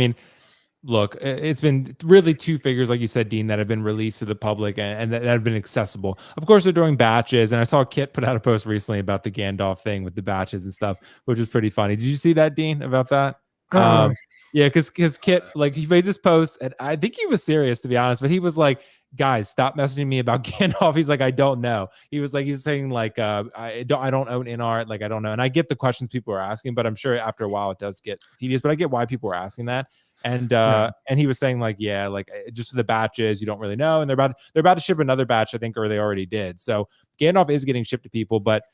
look, it's been really 2 figures, like you said, Dean, that have been released to the public and that have been accessible. Of course, they're doing batches, and I saw Kit put out a post recently about the Gandalf thing with the batches and stuff, which was pretty funny. Did you see that, Dean, about that? Yeah, because Kit, like, he made this post, and I think he was serious, to be honest, but he was like, guys, stop messaging me about Gandalf. He's like, I don't know. He was saying like, I don't own InArt, like, I don't know. And I get the questions people are asking, but I'm sure after a while it does get tedious, but I get why people are asking that. And and he was saying like, yeah, like, just the batches, you don't really know, and they're about to ship another batch, I think, or they already did. So Gandalf is getting shipped to people, but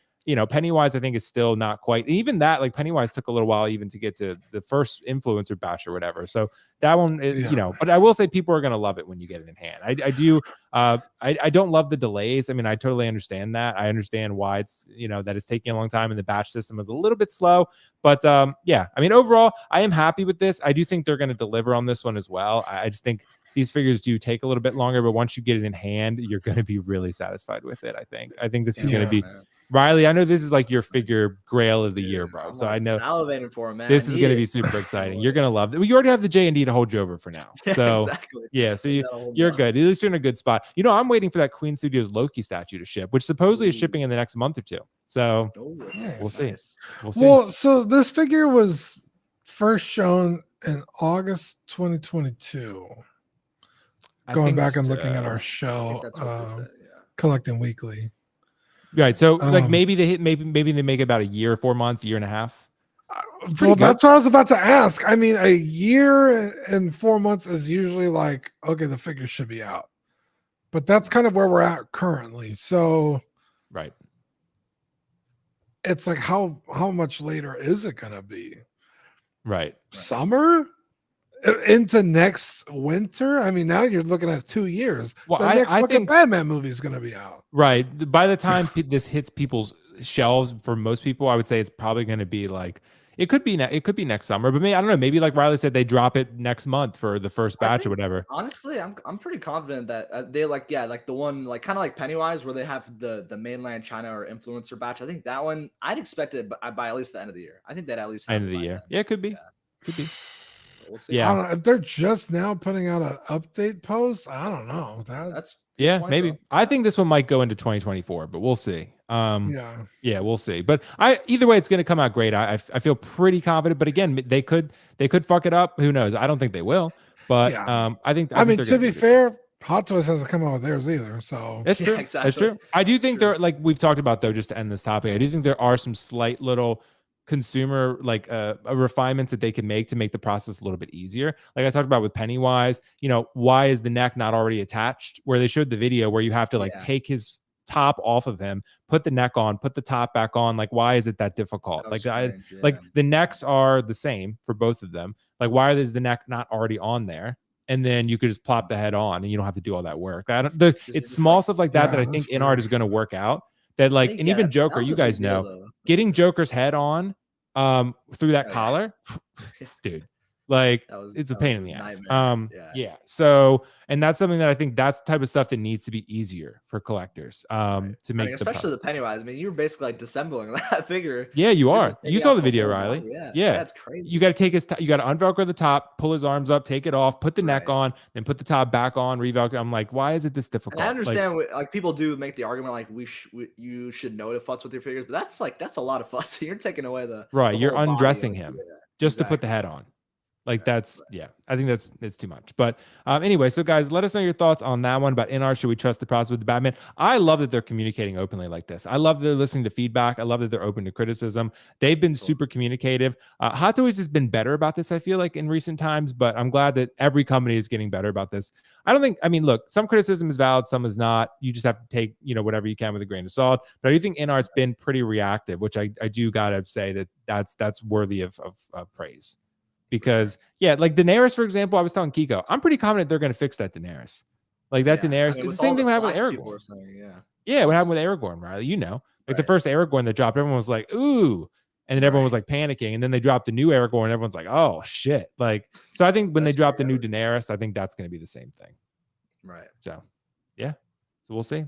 Pennywise, I think, is still not quite. Even that, like, Pennywise took a little while even to get to the first influencer batch or whatever. So that one, but I will say people are going to love it when you get it in hand. I do. I don't love the delays. I mean, I totally understand that. I understand why it's, that it's taking a long time and the batch system is a little bit slow. But yeah, I mean, overall, I am happy with this. I do think they're going to deliver on this one as well. I just think these figures do take a little bit longer, but once you get it in hand, you're going to be really satisfied with it. I think this is going to be. Riley, I know this is like your figure grail of the year, bro. So I know salivating for him, man. This is going to be super exciting. You're going to love it. Well, you already have the J&D to hold you over for now. So exactly. Yeah, so you're good. At least you're in a good spot. I'm waiting for that Queen Studios Loki statue to ship, which supposedly is shipping in the next month or two. So we'll see. We'll see. Well, so this figure was first shown in August 2022. Going back and looking at our show, Collecting Weekly. Right. So like maybe they hit, maybe they make about a year, 4 months, year and a half. Well, that's what I was about to ask. I mean, a year and 4 months is usually like, okay, the figure should be out. But that's kind of where we're at currently. So right. It's like how much later is it gonna be? Right. Summer? Into next winter? I mean, now you're looking at 2 years. Well, the next I fucking think Batman movie is going to be out. Right. By the time this hits people's shelves, for most people, I would say it's probably going to be like, it could be next summer, but maybe, I don't know, maybe like Riley said, they drop it next month for the first batch or whatever. Honestly, I'm pretty confident that they like the one like kind of like Pennywise where they have the mainland China or influencer batch. I think that one I'd expect it by at least the end of the year. I think that at least end of the year. Then. Yeah, it could be. Yeah. Could be. We'll see. Yeah, I don't know, if they're just now putting out an update post, I don't know. That's maybe. Though. I think this one might go into 2024, but we'll see. Yeah, we'll see. But either way, it's going to come out great. I feel pretty confident. But again, they could fuck it up. Who knows? I don't think they will. But I think. I mean, to be fair, Hot Toys hasn't come out with theirs either. So that's true. Exactly. That's true. I do think there, like we've talked about though, just to end this topic, I do think there are some slight little consumer refinements that they can make to make the process a little bit easier. Like I talked about with Pennywise, why is the neck not already attached? Where they showed the video where you have to take his top off of him, put the neck on, put the top back on. Like, why is it that difficult? Like like the necks are the same for both of them. Like, why is the neck not already on there? And then you could just plop the head on and you don't have to do all that work. It's small stuff like that that I think InArt is going to work out. That like, and even Joker, you guys know, getting Joker's head on through that collar, dude, like it's a pain in the ass. So, and that's something that I think that's the type of stuff that needs to be easier for collectors to make, especially the Pennywise. I mean, you're basically like disassembling that figure. Yeah, you are. You saw the video, Riley. Yeah, that's crazy. You got to take you got to unvelcro the top, pull his arms up, take it off, put the neck on, then put the top back on, revelcro. I'm like, why is it this difficult? And I understand, like people do make the argument like you should know to fuss with your figures, but that's a lot of fuss. You're taking away the you're undressing him just to put the head on. Like that's, I think it's too much. But anyway, so guys, let us know your thoughts on that one about InArt. Should we trust the process with the Batman? I love that they're communicating openly like this. I love that they're listening to feedback. I love that they're open to criticism. They've been super communicative. Hot Toys has been better about this, I feel like, in recent times, but I'm glad that every company is getting better about this. I mean, look, some criticism is valid, some is not. You just have to take, whatever you can with a grain of salt. But I do think InArt's been pretty reactive, which I do gotta say that's worthy of praise. Because like Daenerys, for example, I was telling Kiko, I'm pretty confident they're going to fix that Daenerys. Like that Daenerys, it's the same thing what happened with Aragorn. What happened with Aragorn, Riley? Like the first Aragorn that dropped, everyone was like, ooh, and then everyone was like panicking, and then they dropped the new Aragorn, and everyone's like, oh shit. Like, so I think when they drop the new Daenerys, I think that's going to be the same thing. Right. So we'll see.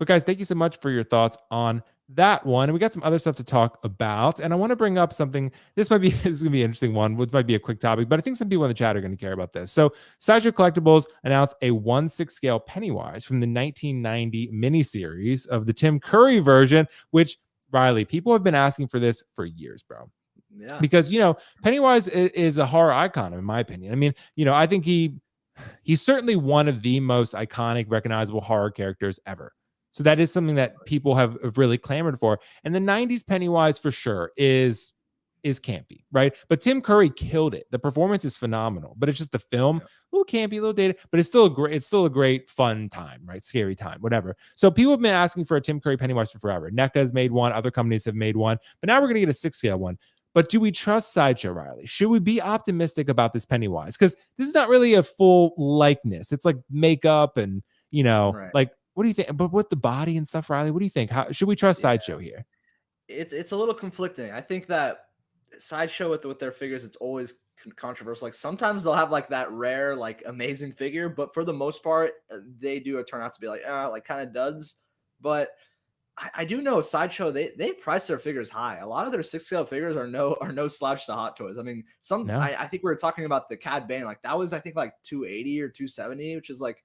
But guys, thank you so much for your thoughts on that one. And we got some other stuff to talk about. And I want to bring up something. This is going to be an interesting one, which might be a quick topic, but I think some people in the chat are going to care about this. So Sideshow Collectibles announced a 1/6 scale Pennywise from the 1990 miniseries of the Tim Curry version, which, Riley, people have been asking for this for years, bro. Yeah. Because, you know, Pennywise is a horror icon, in my opinion. I mean, you know, I think he's certainly one of the most iconic, recognizable horror characters ever. So that is something that people have really clamored for. And the 90s Pennywise for sure is campy, right? But Tim Curry killed it. The performance is phenomenal, but it's just the film, a little campy, a little dated, but it's still a great fun time, right? Scary time, whatever. So people have been asking for a Tim Curry Pennywise for forever. NECA has made one, other companies have made one, but now we're going to get a 6-scale one. But do we trust Sideshow, Riley? Should we be optimistic about this Pennywise? Because this is not really a full likeness. It's like makeup and, you know, like, what do you think? But with the body and stuff, Riley, what do you think? How should we trust Sideshow here? It's a little conflicting. I think that Sideshow with their figures, it's always controversial. Like sometimes they'll have like that rare, like amazing figure, but for the most part, they do turn out to be like kind of duds. But I do know Sideshow, they price their figures high. A lot of their 6-scale figures are no slouch to Hot Toys. I mean, I think we were talking about the Cad Bane, like that was I think like 280 or 270, which is like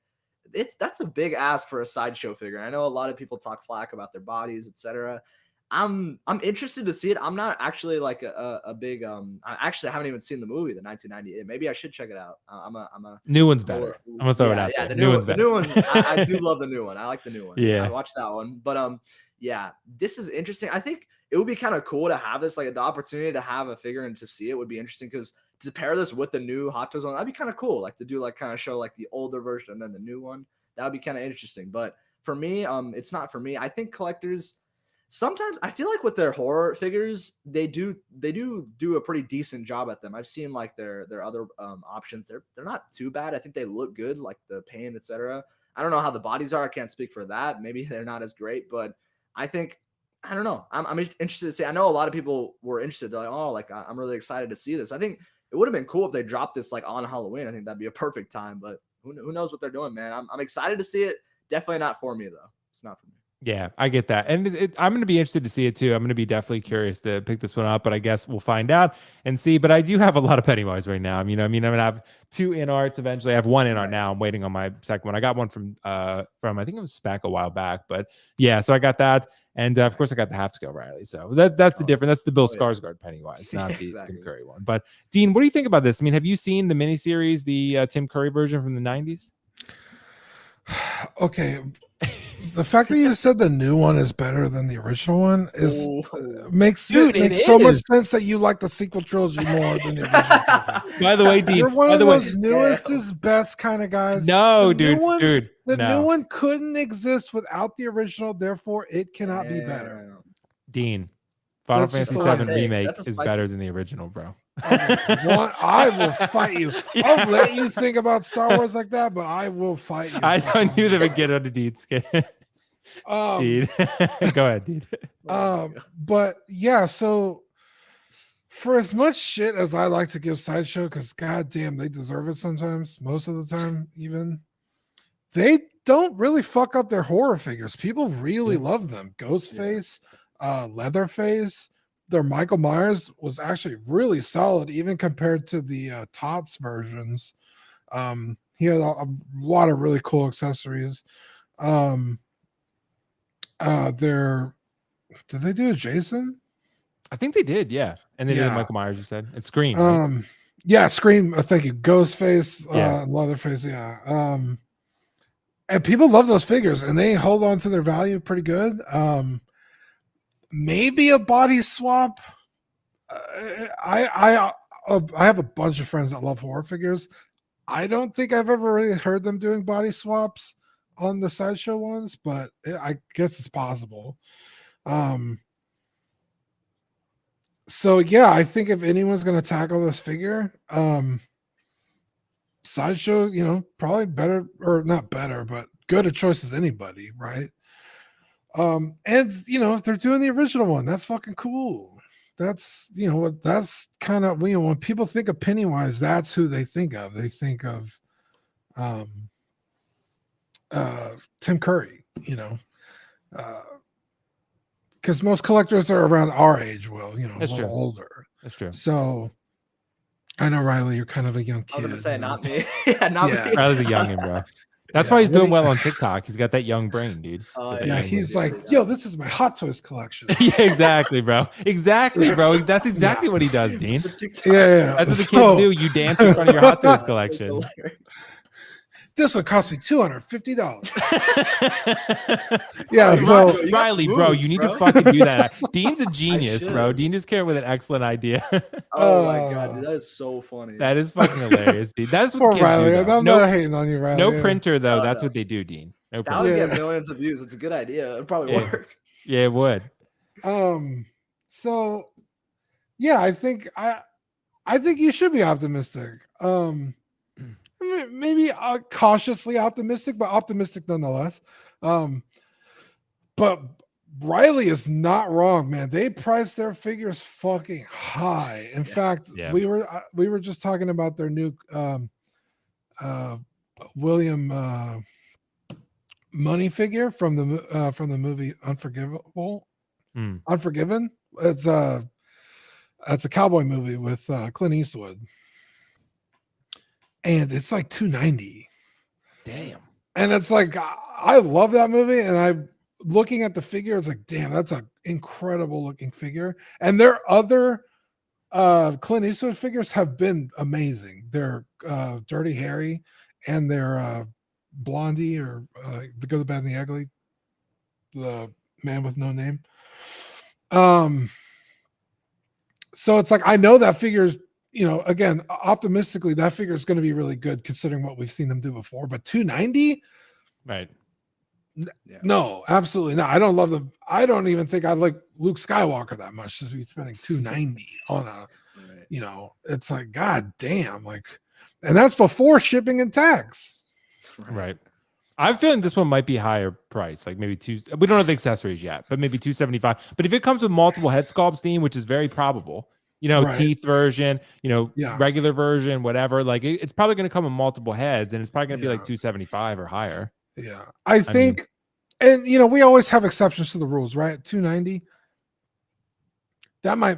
that's a big ask for a Sideshow figure. I know a lot of people talk flack about their bodies, etc. I'm interested to see it. I'm not actually like a big I actually haven't even seen the movie, the 1998. Maybe I should check it out. I'm a new one's better. I'm gonna throw it out there. The new one's better. The new one, I do love the new one. I like the new one. Yeah, I watched that one. But yeah, this is interesting. I think it would be kind of cool to have this, like the opportunity to have a figure and to see it would be interesting, because to pair this with the new Hot Toys one, that'd be kind of cool. Like to do like kind of show like the older version and then the new one. That would be kind of interesting. But for me, it's not for me. I think collectors sometimes, I feel like with their horror figures, they do a pretty decent job at them. I've seen like their other options. They're not too bad. I think they look good, like the paint, etc. I don't know how the bodies are. I can't speak for that. Maybe they're not as great, but I think, I don't know. I'm interested to see. I know a lot of people were interested. They're like, oh, like I'm really excited to see this. I think it would have been cool if they dropped this like on Halloween. I think that'd be a perfect time, but who knows what they're doing, man. I'm excited to see it. Definitely not for me though. It's not for me. Yeah, I get that. And I'm going to be interested to see it too. I'm going to be definitely curious to pick this one up, but I guess we'll find out and see. But I do have a lot of Pennywise right now. I'm going to have 2 InArts eventually. I have 1 InArt now. I'm waiting on my second one. I got one from I think it was Spec a while back, but yeah, so I got that. And of course I got the half scale Riley. So that's the difference. That's the Bill Skarsgård Pennywise, not the Tim Curry one. But Dean, what do you think about this? I mean, have you seen the miniseries, the Tim Curry version from the 90s? Okay. The fact that you said the new one is better than the original one makes so much sense that you like the sequel trilogy more than the original trilogy. By the way, Dean, you're one of those newest is best kind of guys. No, the new one couldn't exist without the original, therefore it cannot be better. Dean, Final Fantasy VII Remake is better than the original, bro. I will fight you. I'll let you think about Star Wars like that, but I will fight you. I don't knew they would get under Dean's skin. Dean. Go ahead, Dean. But yeah, so for as much shit as I like to give Sideshow, because goddamn, they deserve it sometimes, most of the time, even they don't really fuck up their horror figures. People really love them. Ghostface, Leatherface. Their Michael Myers was actually really solid, even compared to the Tots versions. He had a lot of really cool accessories. Did they do a Jason? I think they did, yeah. And they did Michael Myers, you said. It's Scream. Right? Yeah, Scream. Thank you. Ghostface, Leatherface, and people love those figures, and they hold on to their value pretty good. Maybe a body swap. I have a bunch of friends that love horror figures. I don't think I've ever really heard them doing body swaps on the Sideshow ones, but I guess it's possible. So yeah, I think if anyone's going to tackle this figure, Sideshow, probably better, or not better, but good a choice as anybody, right? And if they're doing the original one, that's fucking cool. That's that's kind of when people think of Pennywise, that's who they think of. They think of Tim Curry, because most collectors are around our age, a little older. That's true. So I know, Riley, you're kind of a young kid. I was gonna say not me. Yeah, not me. Riley's a youngin', bro. That's why he's doing well on TikTok. He's got that young brain, dude. Yeah, he's like, yo, this is my Hot Toys collection. Yeah, exactly, bro. Exactly, bro. That's exactly what he does, Dean. Yeah. That's what the kids do. You dance in front of your Hot Toys collection. This would cost me $250. Yeah, so Riley, bro, you need to fucking do that. Dean's a genius, bro. Dean just came with an excellent idea. Oh my god, dude, that is so funny. That is fucking hilarious, dude. That's what poor kids Riley. do, I'm not hating on you, Riley. No printer though. No, That's no. what they do, Dean. No That printer. would get millions of views. It's a good idea. It'd probably work. Yeah, it would. So yeah, I think you should be optimistic. Maybe cautiously optimistic, but optimistic nonetheless. But Riley is not wrong, man. They priced their figures fucking high. In fact, we were just talking about their new William money figure from the movie Unforgiven. It's a cowboy movie with Clint Eastwood. And it's like $290. Damn. And it's like, I love that movie. And I'm looking at the figure. It's like, damn, that's an incredible looking figure. And their other Clint Eastwood figures have been amazing. They're Dirty Harry and they're Blondie or The Good, the Bad, and the Ugly. The Man with No Name. So it's like, I know that figure's, again, optimistically, that figure is going to be really good considering what we've seen them do before. But $290, right? No, absolutely not. I don't love them. I don't even think I like Luke Skywalker that much to be spending $290 on a, it's like, god damn, like, and that's before shipping and tax. Right. I'm feeling this one might be higher price, like maybe we don't have the accessories yet, but maybe $275. But if it comes with multiple head sculpts, Dean, which is very probable. Right. Teeth version, regular version, whatever. Like it's probably going to come with multiple heads, and it's probably going to be like $275 or higher. Yeah, I think, and we always have exceptions to the rules, right? $290. That might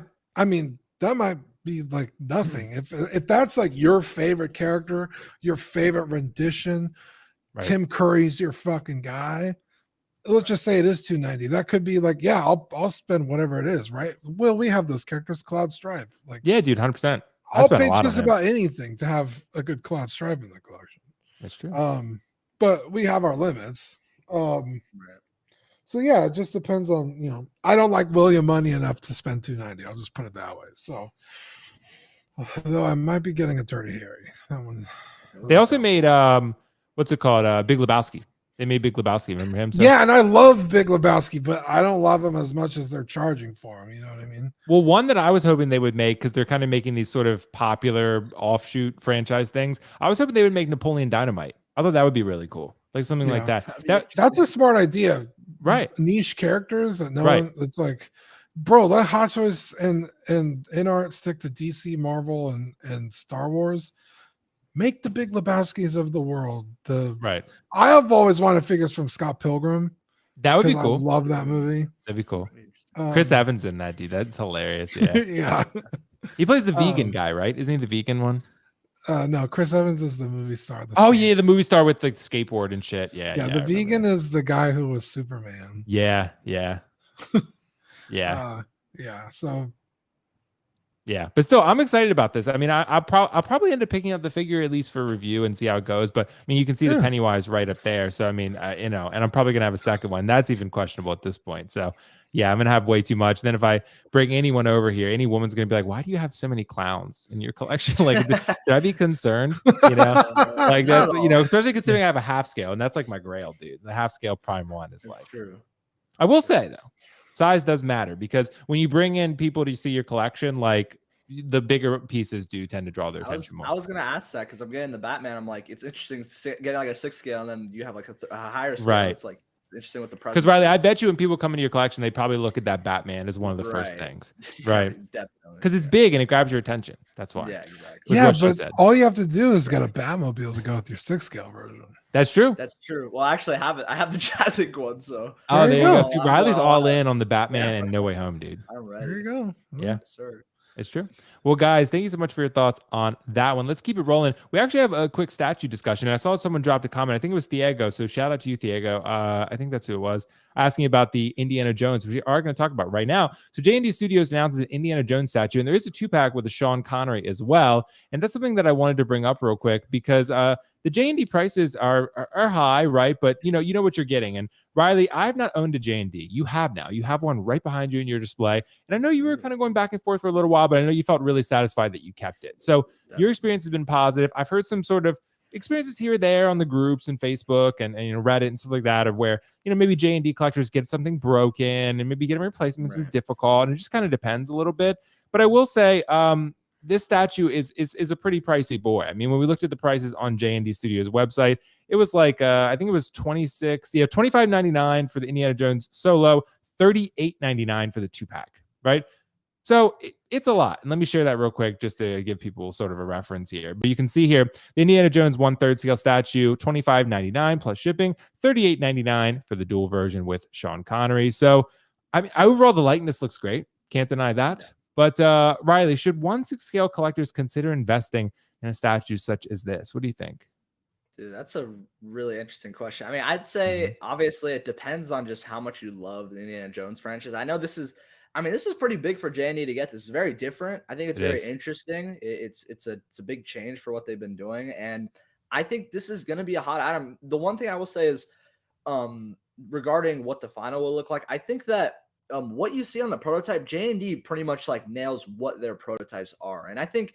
be like nothing. If that's like your favorite character, your favorite rendition, right. Tim Curry's your fucking guy. Let's just say it is $290. That could be like, yeah, I'll spend whatever it is, right? Well, we have those characters, Cloud Stripe. Like, yeah, dude, 100%. I'll pay just about anything to have a good Cloud Stripe in the collection. That's true. But we have our limits. So yeah, it just depends on, I don't like William money enough to spend $290. I'll just put it that way. So, though I might be getting a Dirty Harry. That one. They also made what's it called? Big Lebowski. They made Big Lebowski. Remember him? So. Yeah, and I love Big Lebowski, but I don't love him as much as they're charging for him. You know what I mean? Well, one that I was hoping they would make, because they're kind of making these sort of popular offshoot franchise things. I was hoping they would make Napoleon Dynamite. I thought that would be really cool, like something like that. That's a smart idea, right? Niche characters that no one. It's like, bro, let Hot Toys and InArt stick to DC, Marvel, and Star Wars. Make the Big Lebowskis of the world. I have always wanted figures from Scott Pilgrim. That would be cool. I love that movie. That'd be cool. Chris Evans in that, dude. That's hilarious. Yeah. Yeah. He plays the vegan guy, right? Isn't he the vegan one? No, Chris Evans is the movie star. Yeah, the movie star with the skateboard and shit. Yeah. The vegan is the guy who was Superman. Yeah. So. Yeah, but still, I'm excited about this. I mean, I'll probably end up picking up the figure at least for review and see how it goes. But I mean, you can see the Pennywise right up there. So I mean, and I'm probably gonna have a second one. That's even questionable at this point. So yeah, I'm gonna have way too much. Then if I bring anyone over here, any woman's gonna be like, "Why do you have so many clowns in your collection?" Like, should I be concerned? Like that's especially considering I have a half scale, and that's like my grail, dude. The half scale prime one is like true. I will say though. Size does matter, because when you bring in people to see your collection, like the bigger pieces do tend to draw their attention more. I was gonna ask that because I'm getting the Batman. I'm like, it's interesting getting like a 6 scale, and then you have like a higher scale. Right. It's like interesting with the price. Because Riley, I bet you when people come into your collection, they probably look at that Batman as one of the first things, right? Definitely. Because it's big and it grabs your attention. That's why. Yeah, exactly. Yeah, but all you have to do is get a Batmobile to go with your 6 scale version. That's true. That's true. Well, actually, I have it. I have the Jazzic one. So there you go. See, Riley's all in on the Batman and No Way Home, dude. I'm ready. There you go. Yeah, sir. It's true. Well, guys, thank you so much for your thoughts on that one. Let's keep it rolling. We actually have a quick statue discussion. I saw someone dropped a comment. I think it was Threezero. So shout out to you, Threezero. I think that's who it was, asking about the Indiana Jones, which we are going to talk about right now. So J&D Studios announces an Indiana Jones statue, and there is a 2-pack with a Sean Connery as well. And that's something that I wanted to bring up real quick because the J&D prices are high, right? But you know what you're getting. And Riley, I've not owned a J&D. You have now. You have one right behind you in your display. And I know you were kind of going back and forth for a little while, but I know you felt really satisfied that you kept it. So your experience has been positive. I've heard some sort of experiences here or there on the groups and Facebook and Reddit and stuff like that, of where maybe J&D collectors get something broken and maybe getting replacements is difficult, and it just kind of depends a little bit. But I will say this statue is a pretty pricey boy. I mean, when we looked at the prices on J&D Studios website, it was like I think it was $25.99 for the Indiana Jones Solo, $38.99 for the 2-pack, right? So it's a lot. And let me share that real quick just to give people sort of a reference here. But you can see here, the Indiana Jones 1/3 scale statue, $25.99 plus shipping, $38.99 for the dual version with Sean Connery. So, I mean, overall, the likeness looks great. Can't deny that. But Riley, should 1/6 scale collectors consider investing in a statue such as this? What do you think? Dude, that's a really interesting question. I mean, I'd say obviously it depends on just how much you love the Indiana Jones franchise. I know this is pretty big for J&D to get. This is very different. I think it's very interesting. It's a big change for what they've been doing, and I think this is going to be a hot item. The one thing I will say is, regarding what the final will look like, I think that what you see on the prototype, J&D pretty much like nails what their prototypes are, and I think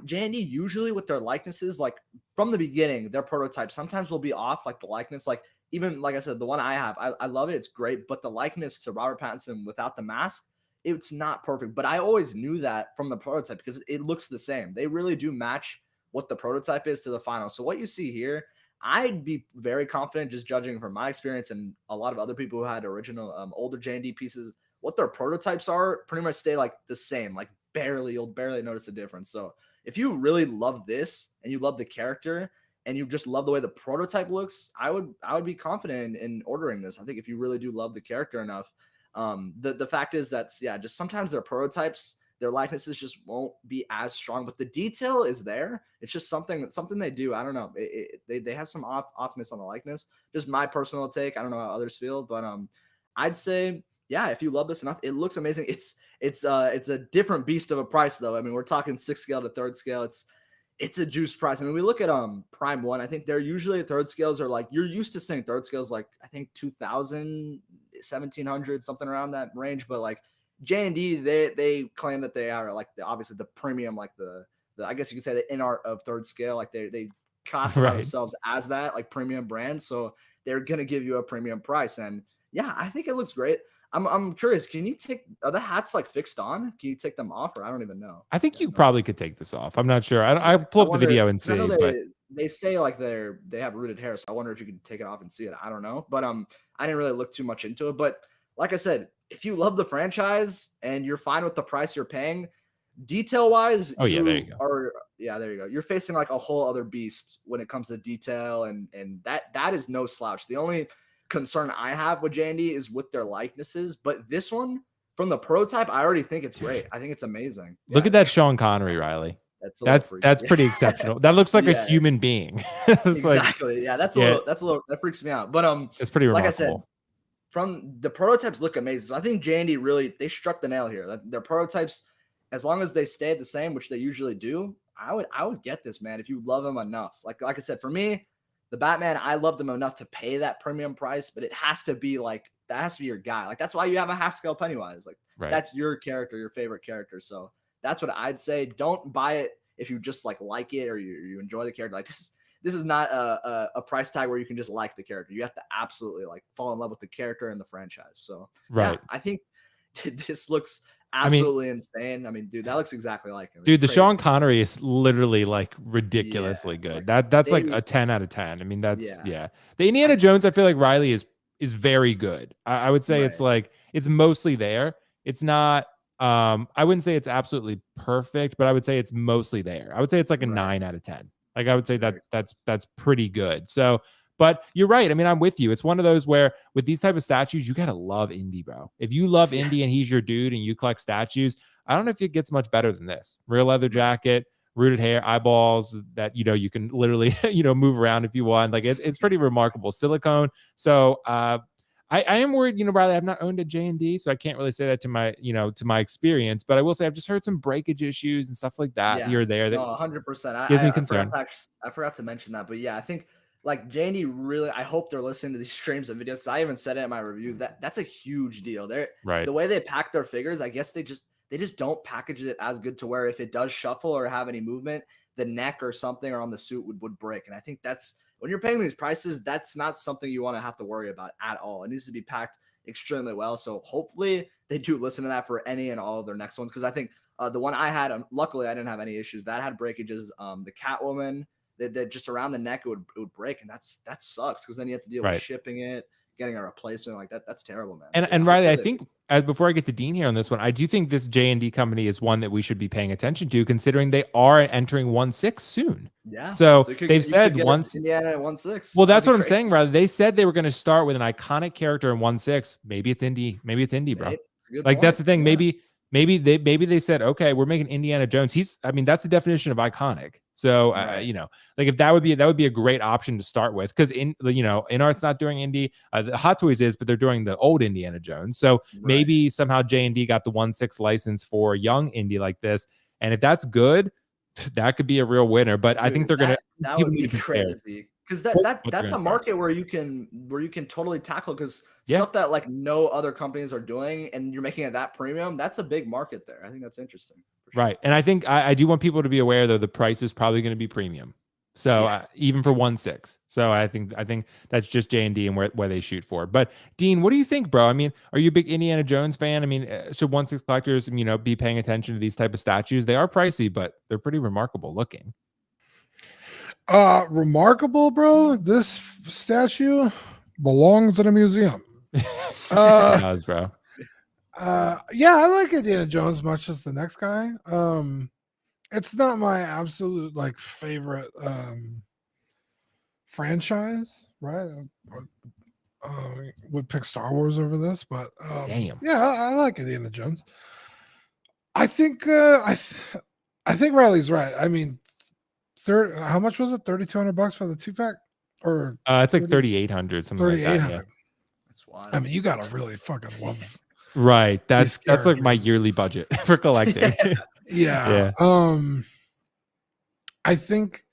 J&D usually with their likenesses, like from the beginning, their prototypes sometimes will be off, like the likeness, like even like I said, the one I have, I love it, it's great, but the likeness to Robert Pattinson without the mask, it's not perfect. But I always knew that from the prototype because it looks the same. They really do match what the prototype is to the final. So what you see here, I'd be very confident, just judging from my experience and a lot of other people who had original older J&D pieces, what their prototypes are pretty much stay like the same, like you'll barely notice a difference. So if you really love this and you love the character and you just love the way the prototype looks, I would be confident in ordering this. I think if you really do love the character enough, the fact is that, just sometimes their prototypes, their likenesses just won't be as strong, but the detail is there. It's just something they do. I don't know. They have some offness on the likeness. Just my personal take. I don't know how others feel, but I'd say, if you love this enough, it looks amazing. It's a different beast of a price though. I mean, we're talking 6 scale to 3rd scale. It's a juice price. I mean, we look at Prime 1. I think they're usually 3rd scales are like, you're used to seeing 3rd scales like I think 2,000, 1,700, something around that range. But like J&D, they claim that they are like obviously the premium, like the I guess you could say the InArt of 3rd scale. Like they classify themselves as that, like premium brand. So they're gonna give you a premium price. And I think it looks great. I'm curious. Can you are the hats like fixed on? Can you take them off, or I don't even know? I think you probably could take this off. I'm not sure. I'll pull up the video and see. I know but they say like they have rooted hair, so I wonder if you could take it off and see it. I don't know, but I didn't really look too much into it. But like I said, if you love the franchise and you're fine with the price you're paying, detail wise, there you go. There you go. You're facing like a whole other beast when it comes to detail, and that is no slouch. The only concern I have with J&D is with their likenesses, but this one from the prototype, I already think it's great. I think it's amazing. Look at that Sean Connery, Riley. That's pretty exceptional. That looks like a human being. Exactly. That's a little that freaks me out. But it's pretty remarkable. Like I said, from the prototypes look amazing. So I think J&D really they struck the nail here. Their prototypes, as long as they stay the same, which they usually do, I would get this, man, if you love them enough. Like I said, for me, the Batman, I love them enough to pay that premium price, but it has to be like, that has to be your guy. Like, that's why you have a half scale Pennywise. Like, that's your character, your favorite character. So that's what I'd say. Don't buy it if you just like it or you enjoy the character. Like, this is not a price tag where you can just like the character. You have to absolutely like fall in love with the character and the franchise. So I think this looks absolutely insane. I mean, dude, that looks exactly like him. Dude, the Sean Connery is literally like ridiculously good. That's like a 10 out of 10. I mean, that's The Indiana Jones, I feel like Riley is very good. I would say it's like it's mostly there. It's not I wouldn't say it's absolutely perfect, but I would say it's mostly there. I would say it's like a 9 out of 10. Like I would say that's pretty good. So but you're right. I mean, I'm with you. It's one of those where with these type of statues, you got to love indie, bro. If you love indie and he's your dude and you collect statues, I don't know if it gets much better than this. Real leather jacket, rooted hair, eyeballs that, you can literally, move around if you want. Like it's pretty remarkable. Silicone. So I am worried, Riley, I've not owned a J&D, so I can't really say that to my, to my experience, but I will say I've just heard some breakage issues and stuff like that here or there. That 100%. gives me concern. I forgot to mention that, but yeah, I think like J&D really, I hope they're listening to these streams and videos. I even said it in my review that's a huge deal. The way they pack their figures, I guess they just don't package it as good to where if it does shuffle or have any movement, the neck or something or on the suit would break. And I think that's, when you're paying these prices, that's not something you want to have to worry about at all. It needs to be packed extremely well. So hopefully they do listen to that for any and all of their next ones. Because I think the one I had, luckily I didn't have any issues. That had breakages. The Catwoman, that just around the neck, it would break. And that sucks because then you have to deal with shipping it, getting a replacement like that. That's terrible, man. And Riley, I think before I get to Dean here on this one, I do think this J&D company is one that we should be paying attention to, considering they are entering 1/6 soon. Yeah. So they've said once Indiana at 1/6. Well, that's what I'm saying, Riley. They said they were going to start with an iconic character in 1/6. Maybe it's Indy. Maybe it's Indy, bro. Like that's the thing. Yeah. Maybe they said, okay, we're making Indiana Jones. That's the definition of iconic. So, like if that would be a great option to start with, because InArt's not doing Indy, the Hot Toys is, but they're doing the old Indiana Jones. So maybe somehow J&D got the 1/6 license for young Indy like this. And if that's good, that could be a real winner. But I think they're going to, that would be crazy. Because that's a market where you can totally tackle, because stuff that like no other companies are doing and you're making it that premium, that's a big market there. I think that's interesting. Sure. Right. And I think I do want people to be aware, though, the price is probably going to be premium. So even for 1/6. So I think that's just J&D and where they shoot for. But Dean, what do you think, bro? I mean, are you a big Indiana Jones fan? I mean, should 1/6 collectors, be paying attention to these type of statues? They are pricey, but they're pretty remarkable looking. Remarkable, bro. This statue belongs in a museum. Does, bro. Yeah, I like Indiana Jones as much as the next guy. It's not my absolute like favorite franchise, right? Would pick Star Wars over this, but damn, yeah, I like Indiana Jones. I think I think Riley's right. I mean, how much was it? $3,200 for the 2-pack, or it's like 3,800, something like that. 3,800. Yeah. That's wild. I mean, you gotta really fucking love. Right. That's like my yearly budget for collecting. Yeah. I think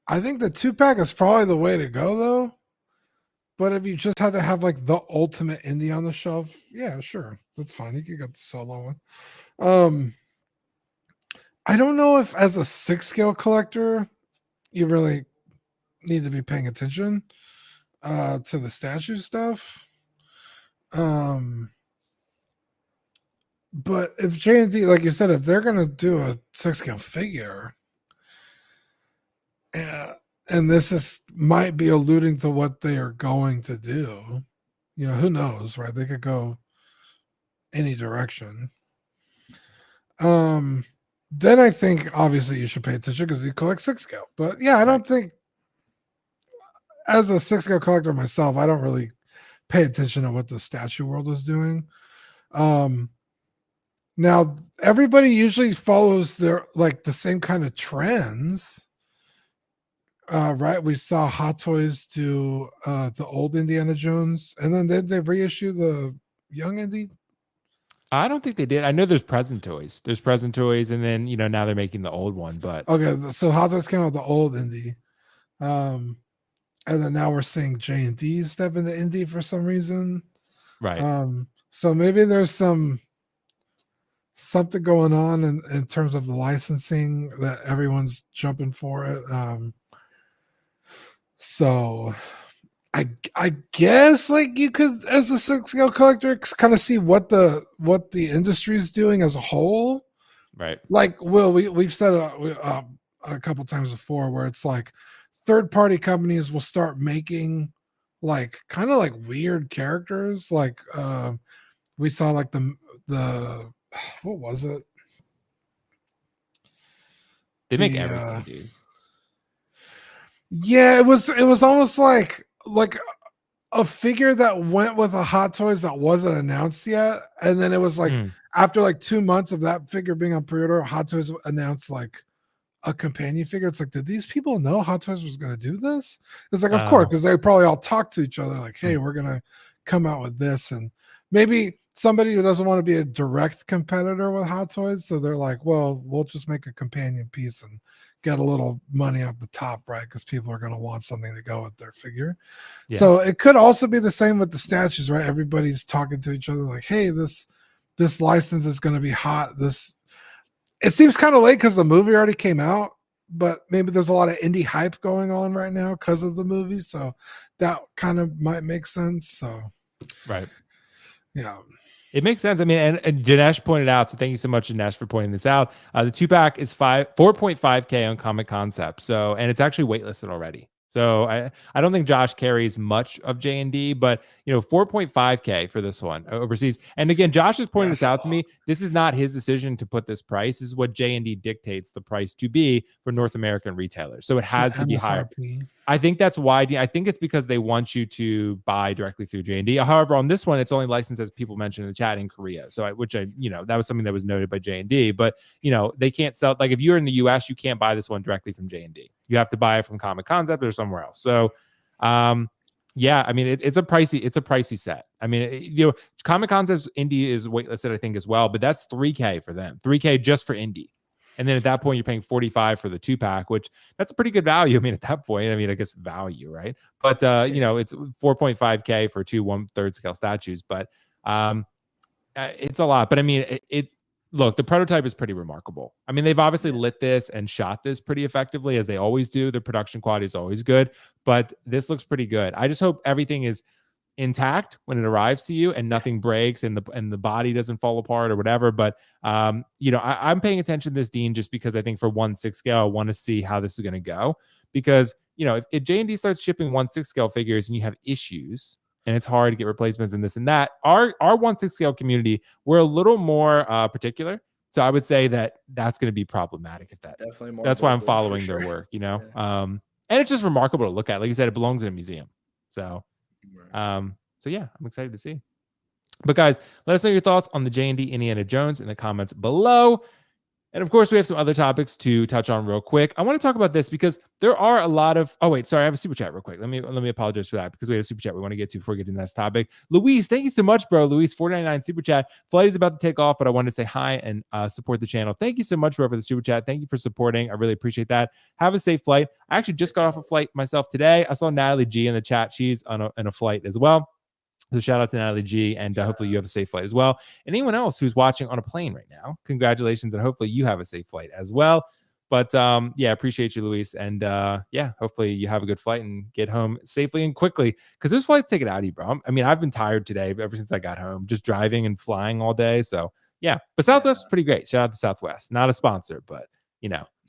the 2-pack is probably the way to go, though. But if you just had to have like the ultimate indie on the shelf, yeah, sure, that's fine. You could get the solo one. I don't know if as a 6-scale collector, you really need to be paying attention to the statue stuff. But if J&D, like you said, if they're going to do a 6-scale figure, and this might be alluding to what they are going to do, who knows, right? They could go any direction. Then I think obviously you should pay attention because you collect 6-scale. But yeah, I don't think, as a 6-scale collector myself, I don't really pay attention to what the statue world is doing. Now everybody usually follows the same kind of trends, right? We saw Hot Toys do the old Indiana Jones, and then they reissue the young Indy. I don't think they did. I know there's present toys. And then now they're making the old one. But okay, so Hot Toys came out with the old Indy, and then now we're seeing J&D step into Indy for some reason. Right. So maybe there's something going on in terms of the licensing that everyone's jumping for it. So I guess like you could, as a 6-scale collector, kind of see what the industry is doing as a whole. Right. Like, we've said it a couple times before, where it's like third-party companies will start making like kind of like weird characters. Like we saw like the what was it? They make everything, dude. Yeah, it was almost like a figure that went with a Hot Toys that wasn't announced yet, and then it was like after like 2 months of that figure being on pre-order, Hot Toys announced like a companion figure. It's like, did these people know Hot Toys was going to do this? It's like, of course, because they probably all talked to each other like, hey, we're going to come out with this. And maybe somebody who doesn't want to be a direct competitor with Hot Toys, so they're like, well, we'll just make a companion piece and get a little money off the top, right? Because people are going to want something to go with their figure. Yeah. So it could also be the same with the statues, right? Everybody's talking to each other like, hey, this license is going to be hot. It seems kind of late because the movie already came out, but maybe there's a lot of indie hype going on right now because of the movie. So that kind of might make sense. So, right. Yeah. It makes sense. I mean, and Dinesh pointed out, so thank you so much, Dinesh, for pointing this out. The 2-pack is 4.5K on Comic Concept. So, and it's actually waitlisted already. So I don't think Josh carries much of J&D, but 4.5K for this one overseas. And again, Josh has pointed this out to me. This is not his decision to put this price. This is what J&D dictates the price to be for North American retailers. So it has to be higher. I think that's why. I think it's because they want you to buy directly through J&D. However, on this one, it's only licensed, as people mentioned in the chat, in Korea. So, that was something that was noted by J&D. But they can't sell. Like if you're in the U.S., you can't buy this one directly from J&D. You have to buy it from Comic Concept or somewhere else. So, yeah, I mean, it's a pricey set. I mean, Comic Concept's indie is waitlisted, I think, as well. But that's $3K for them. $3K just for indie. And then at that point, you're paying $45 for the 2-pack, which that's a pretty good value. I mean, at that point, I guess value, right? But, it's 4.5K for 2 1/3 scale statues, but it's a lot. But I mean, look, the prototype is pretty remarkable. I mean, they've obviously lit this and shot this pretty effectively, as they always do. Their production quality is always good, but this looks pretty good. I just hope everything is intact when it arrives to you and nothing breaks and the body doesn't fall apart or whatever. But I'm paying attention to this, Dean, just because I think for 1/6 scale, I want to see how this is going to go. Because if J&D starts shipping 1/6 scale figures and you have issues and it's hard to get replacements and this and that, our 1/6 scale community, we're a little more particular. So I would say that's going to be problematic. If that definitely more. That's why I'm following their work. Yeah. And it's just remarkable to look at. Like you said, it belongs in a museum. So. So yeah, I'm excited to see. But guys, let us know your thoughts on the J&D Indiana Jones in the comments below. And of course, we have some other topics to touch on real quick. I want to talk about this because there are a lot of. Oh wait, sorry, I have a super chat real quick. Let me apologize for that because we have a super chat we want to get to before we get to the next topic. Luis, thank you so much, bro. Luis, $4.99 super chat. Flight is about to take off, but I wanted to say hi and support the channel. Thank you so much, bro, for the super chat. Thank you for supporting. I really appreciate that. Have a safe flight. I actually just got off a flight myself today. I saw Natalie G in the chat. She's on a flight as well. So shout out to Natalie G, and hopefully you have a safe flight as well. And anyone else who's watching on a plane right now, congratulations, and hopefully you have a safe flight as well. But yeah, appreciate you, Luis, and yeah, hopefully you have a good flight and get home safely and quickly, because those flights take it out of you, bro. I mean, I've been tired today ever since I got home, just driving and flying all day. So yeah, but Southwest is pretty great. Shout out to Southwest, not a sponsor, but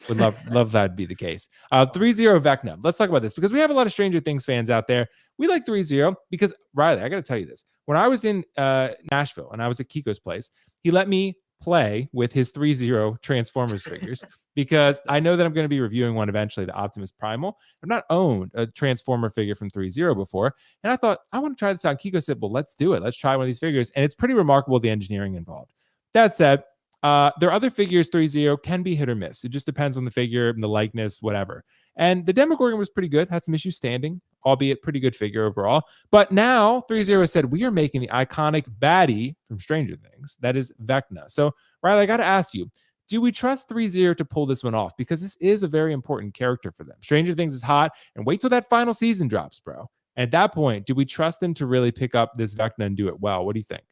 would love that to be the case. Threezero Vecna. Let's talk about this because we have a lot of Stranger Things fans out there. We like Threezero because, Riley, I got to tell you this. When I was in Nashville and I was at Kiko's place, he let me play with his Threezero Transformers figures because I know that I'm going to be reviewing one eventually, the Optimus Primal. I've not owned a Transformer figure from Threezero before, and I thought, I want to try this out. Kiko said, well, let's do it. Let's try one of these figures, and it's pretty remarkable, the engineering involved. That said, there are other figures. Threezero can be hit or miss. It just depends on the figure and the likeness, whatever. And the Demogorgon was pretty good. Had some issues standing, albeit pretty good figure overall. But now Threezero said we are making the iconic baddie from Stranger Things. That is Vecna. So Riley, I got to ask you, do we trust Threezero to pull this one off? Because this is a very important character for them. Stranger Things is hot, and wait till that final season drops, bro. And at that point, do we trust them to really pick up this Vecna and do it well? What do you think?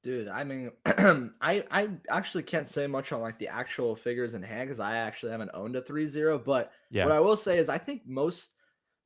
Dude, I mean, I actually can't say much on like the actual figures in hand because I actually haven't owned a Threezero. But what I will say is I think most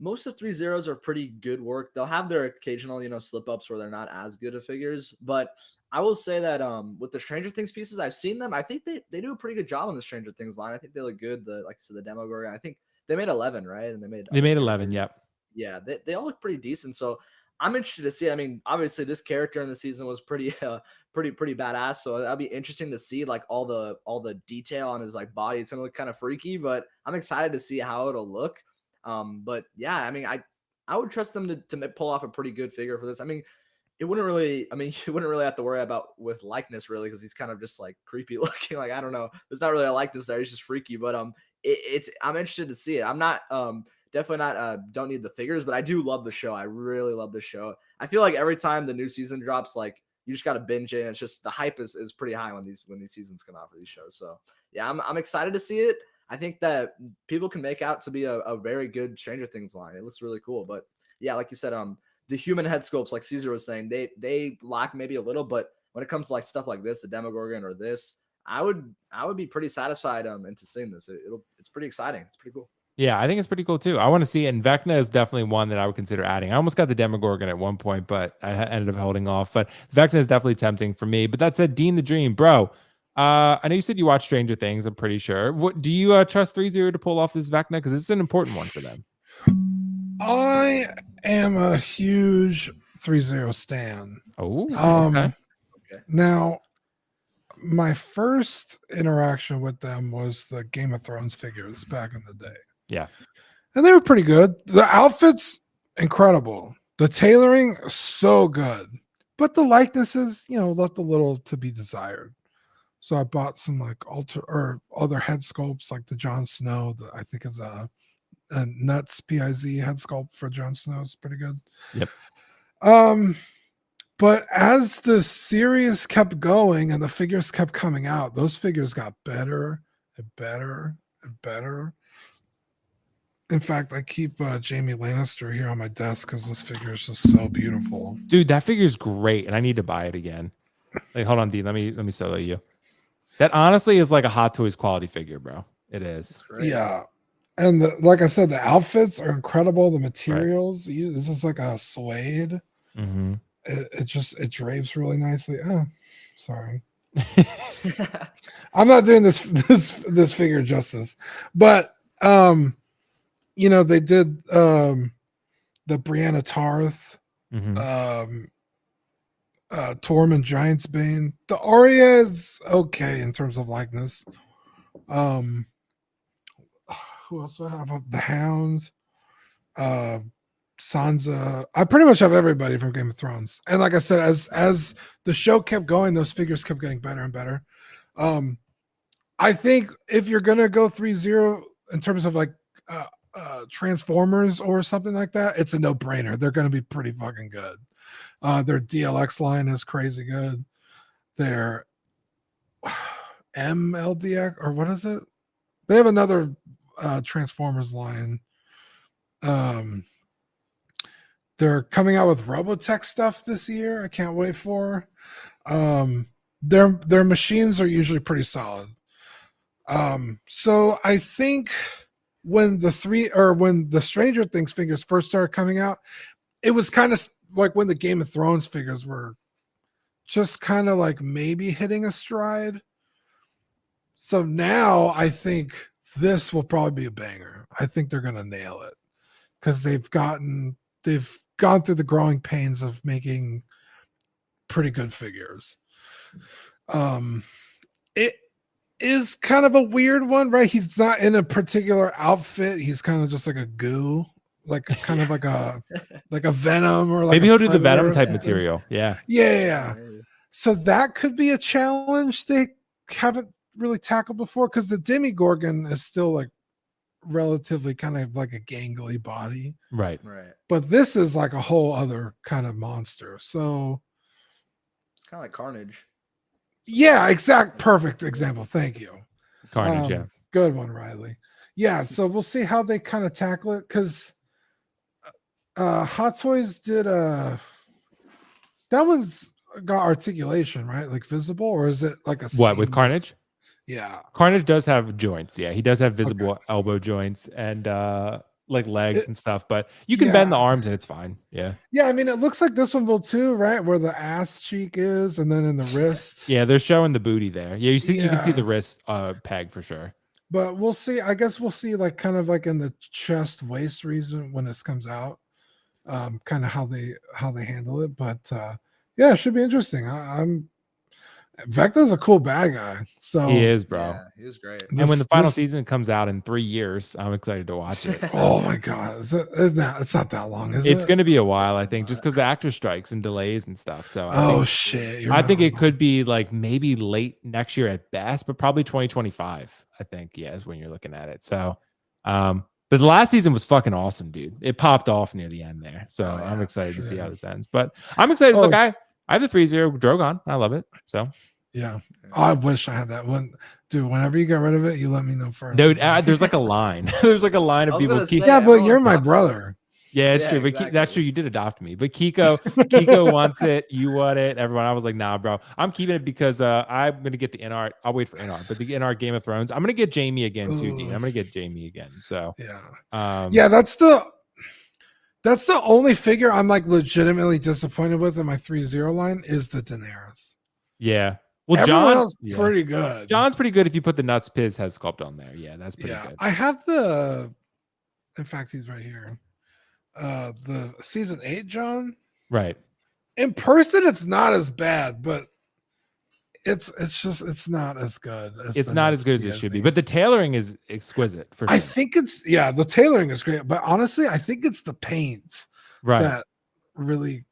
of Threezeros are pretty good work. They'll have their occasional, slip ups where they're not as good of figures. But I will say that with the Stranger Things pieces, I've seen them. I think they do a pretty good job on the Stranger Things line. I think they look good. Like I said, the Demogorgon. I think they made 11, right? And they made 11. Yep. Yeah, they all look pretty decent. So I'm interested to see. I mean, obviously, this character in the season was pretty badass. So that'll be interesting to see like all the detail on his like body. It's gonna look kind of freaky, but I'm excited to see how it'll look. But yeah, I mean, I would trust them to pull off a pretty good figure for this. I mean, it wouldn't really, I mean, you wouldn't really have to worry about with likeness really, because he's kind of just like creepy looking. Like, I don't know, there's not really a likeness there. He's just freaky. But it's I'm interested to see it. I'm not definitely not don't need the figures, but I do love the show. I really love the show. I feel like every time the new season drops, like you just got to binge it. And it's just the hype is pretty high when these seasons come out for these shows. So yeah, I'm excited to see it. I think that people can make out to be a very good Stranger Things line. It looks really cool. But yeah, like you said, the human head sculpts, like Caesar was saying, they lack maybe a little, but when it comes to like stuff like this, the Demogorgon or this, I would be pretty satisfied into seeing this. It's pretty exciting. It's pretty cool. Yeah, I think it's pretty cool too. I want to see it. And Vecna is definitely one that I would consider adding. I almost got the Demogorgon at one point, but I ended up holding off. But Vecna is definitely tempting for me. But that said, Dean the Dream, bro. I know you said you watch Stranger Things. I'm pretty sure. What do you trust Threezero to pull off this Vecna? Because it's an important one for them. I am a huge Threezero stan. Oh, okay. Now, my first interaction with them was the Game of Thrones figures back in the day. Yeah. And they were pretty good. The outfits, incredible. The tailoring, so good. But the likenesses, left a little to be desired. So I bought some like other head sculpts, like the Jon Snow, that I think is a Nuts PIZ head sculpt for Jon Snow. It's pretty good. Yep. But as the series kept going and the figures kept coming out, those figures got better and better and better. In fact, I keep Jaime Lannister here on my desk because this figure is just so beautiful. Dude, that figure is great, and I need to buy it again. Like, hold on, D. Let me solo you. That honestly is like a Hot Toys quality figure, bro. It is. Yeah. And like I said, the outfits are incredible. The materials, this is like a suede. Mm-hmm. It drapes really nicely. Oh, sorry. I'm not doing this figure justice, but they did the Brianna Tarth, Tormund Giant's Bane. The Arya is okay in terms of likeness. Who else do I have? The Hound, Sansa. I pretty much have everybody from Game of Thrones. And like I said, as the show kept going, those figures kept getting better and better. I think if you're gonna go 3-0 in terms of like Transformers or something like that, it's a no-brainer. They're gonna be pretty fucking good. Their DLX line is crazy good. Their MLDX, or what is it? They have another Transformers line. They're coming out with Robotech stuff this year. I can't wait for. Their machines are usually pretty solid. So I think when the Stranger Things figures first started coming out, it was kind of like when the Game of Thrones figures were just kind of like maybe hitting a stride. So now I think this will probably be a banger. I think they're going to nail it because they've gone through the growing pains of making pretty good figures. It is kind of a weird one, right? He's not in a particular outfit. He's kind of just like a goo, like kind of like a Venom, or like maybe he'll do the Venom type material. Yeah. So that could be a challenge they haven't really tackled before, because the Demogorgon is still like relatively kind of like a gangly body, right? But this is like a whole other kind of monster. So it's kind of like Carnage. Yeah, perfect example. Thank you. Carnage, yeah. Good one, Riley. Yeah, so we'll see how they kind of tackle it, because Hot Toys did that one's got articulation, right? Like visible, or is it like a what with Carnage? Yeah, Carnage does have joints. Yeah, he does have visible elbow joints and like legs and stuff, but you can bend the arms and it's fine. Yeah. I mean, it looks like this one will too, right? Where the ass cheek is, and then in the wrist. Yeah, they're showing the booty there. Yeah, you can see the wrist peg for sure. But we'll see. I guess we'll see like kind of like in the chest waist region when this comes out, kind of how they handle it. But yeah, it should be interesting. I'm Vecna's a cool bad guy. So He is, bro. Yeah, he was great. And when the final season comes out in 3 years, I'm excited to watch it. So. Oh my god, it's not that long, is it? It's going to be a while, I think, just because the actor strikes and delays and stuff. So I think it could be like maybe late next year at best, but probably 2025. I think, yeah, is when you're looking at it. So, but the last season was fucking awesome, dude. It popped off near the end there. So I'm excited to see how this ends. But I'm excited. Look, I have the Threezero Drogon. I love it. So yeah, I wish I had that one, dude. Whenever you get rid of it, you let me know first. No, there's like a line. There's like a line of people. Yeah, but you're my brother. Yeah, it's true. But exactly. That's true. You did adopt me. But Kiko wants it. You want it. Everyone. I was like, nah, bro. I'm keeping it because I'm gonna get the InArt. I'll wait for InArt. But the InArt Game of Thrones, I'm gonna get Jamie again too, Dean. I'm gonna get Jamie again. So yeah, yeah. That's the only figure I'm like legitimately disappointed with in my Threezero line is the Daenerys. Yeah. Well, John's pretty good. John's pretty good if you put the Nuts Piz head sculpt on there. Yeah, that's pretty good. I have in fact, he's right here. The season 8 John. Right. In person, it's not as bad, but it's not as good. It's not as good as it should be, but the tailoring is exquisite for sure. I think the tailoring is great, but honestly, I think it's the paint that really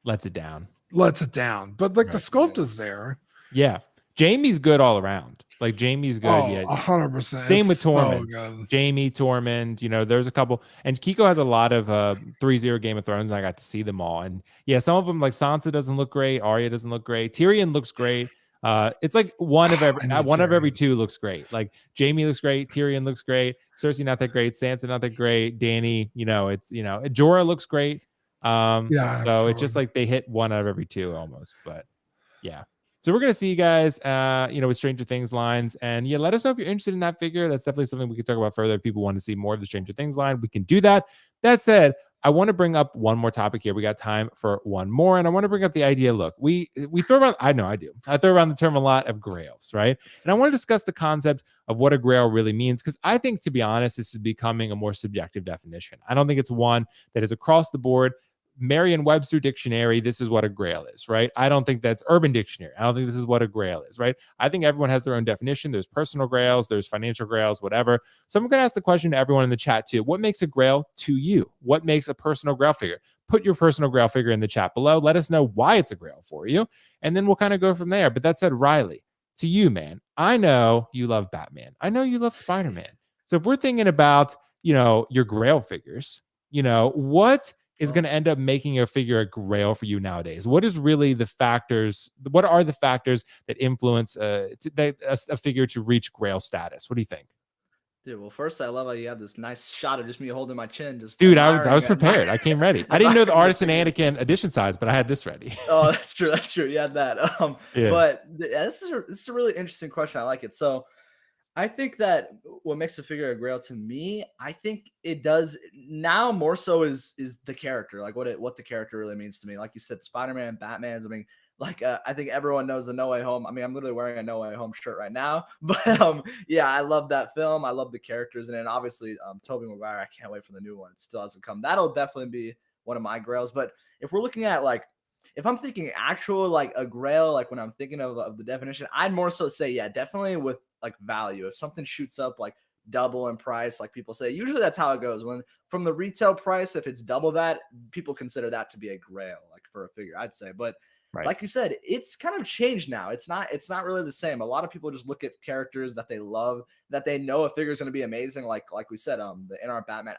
lets it down. But like the sculpt is there. Yeah, Jamie's good all around. Like Jamie's good. 100%. Same with Tormund. Jamie, Tormund. You know, there's a couple, and Kiko has a lot of 3-0 Game of Thrones, and I got to see them all. And yeah, some of them, like Sansa doesn't look great. Arya doesn't look great. Tyrion looks great. It's like one of every two looks great. Like Jamie looks great. Tyrion looks great. Cersei not that great. Sansa not that great. Dany, Jorah looks great. So it's just like they hit one out of every two almost. But yeah. So we're gonna see you guys, with Stranger Things lines, and yeah, let us know if you're interested in that figure. That's definitely something we can talk about further. If people want to see more of the Stranger Things line, we can do that. That said, I want to bring up one more topic here. We got time for one more, and I want to bring up the idea. Look, we throw around. I know I do. I throw around the term a lot of grails, right? And I want to discuss the concept of what a grail really means, because I think, to be honest, this is becoming a more subjective definition. I don't think it's one that is across the board. Merriam-Webster dictionary, this is what a grail is, right? I don't think that's Urban Dictionary. I don't think this is what a grail is, right? I think everyone has their own definition. There's personal grails, there's financial grails, whatever. So I'm going to ask the question to everyone in the chat too. What makes a grail to you? What makes a personal grail figure? Put your personal grail figure in the chat below. Let us know why it's a grail for you, and then we'll kind of go from there. But that said, Riley, to you, man, I know you love Batman. I know you love Spider-Man. So if we're thinking about, your grail figures, what is going to end up making a figure a grail for you nowadays? What is really the factors? What are the factors that influence a figure to reach grail status? What do you think? Dude, well, first, I love how you have this nice shot of just me holding my chin. Dude, I was prepared. I came ready. I didn't know the ARTISAN Anakin edition size, but I had this ready. Oh, that's true. That's true. You had that. But this is a really interesting question. I like it. So I think that what makes a figure a grail to me, I think it does now more so is the character, like what the character really means to me. Like you said, Spider-Man, Batman's. I mean, I think everyone knows the No Way Home. I mean, I'm literally wearing a No Way Home shirt right now. But yeah, I love that film. I love the characters, and then obviously Tobey Maguire. I can't wait for the new one. It still hasn't come. That'll definitely be one of my grails. But if we're looking at if I'm thinking actual a grail, when I'm thinking of the definition, I'd more so say definitely with value. If something shoots up double in price, like people say, usually that's how it goes. When from the retail price, if it's double that, people consider that to be a grail, for a figure, I'd say. But like you said, it's kind of changed now. It's not really the same. A lot of people just look at characters that they love, that they know a figure is going to be amazing. Like we said, the InArT Batman,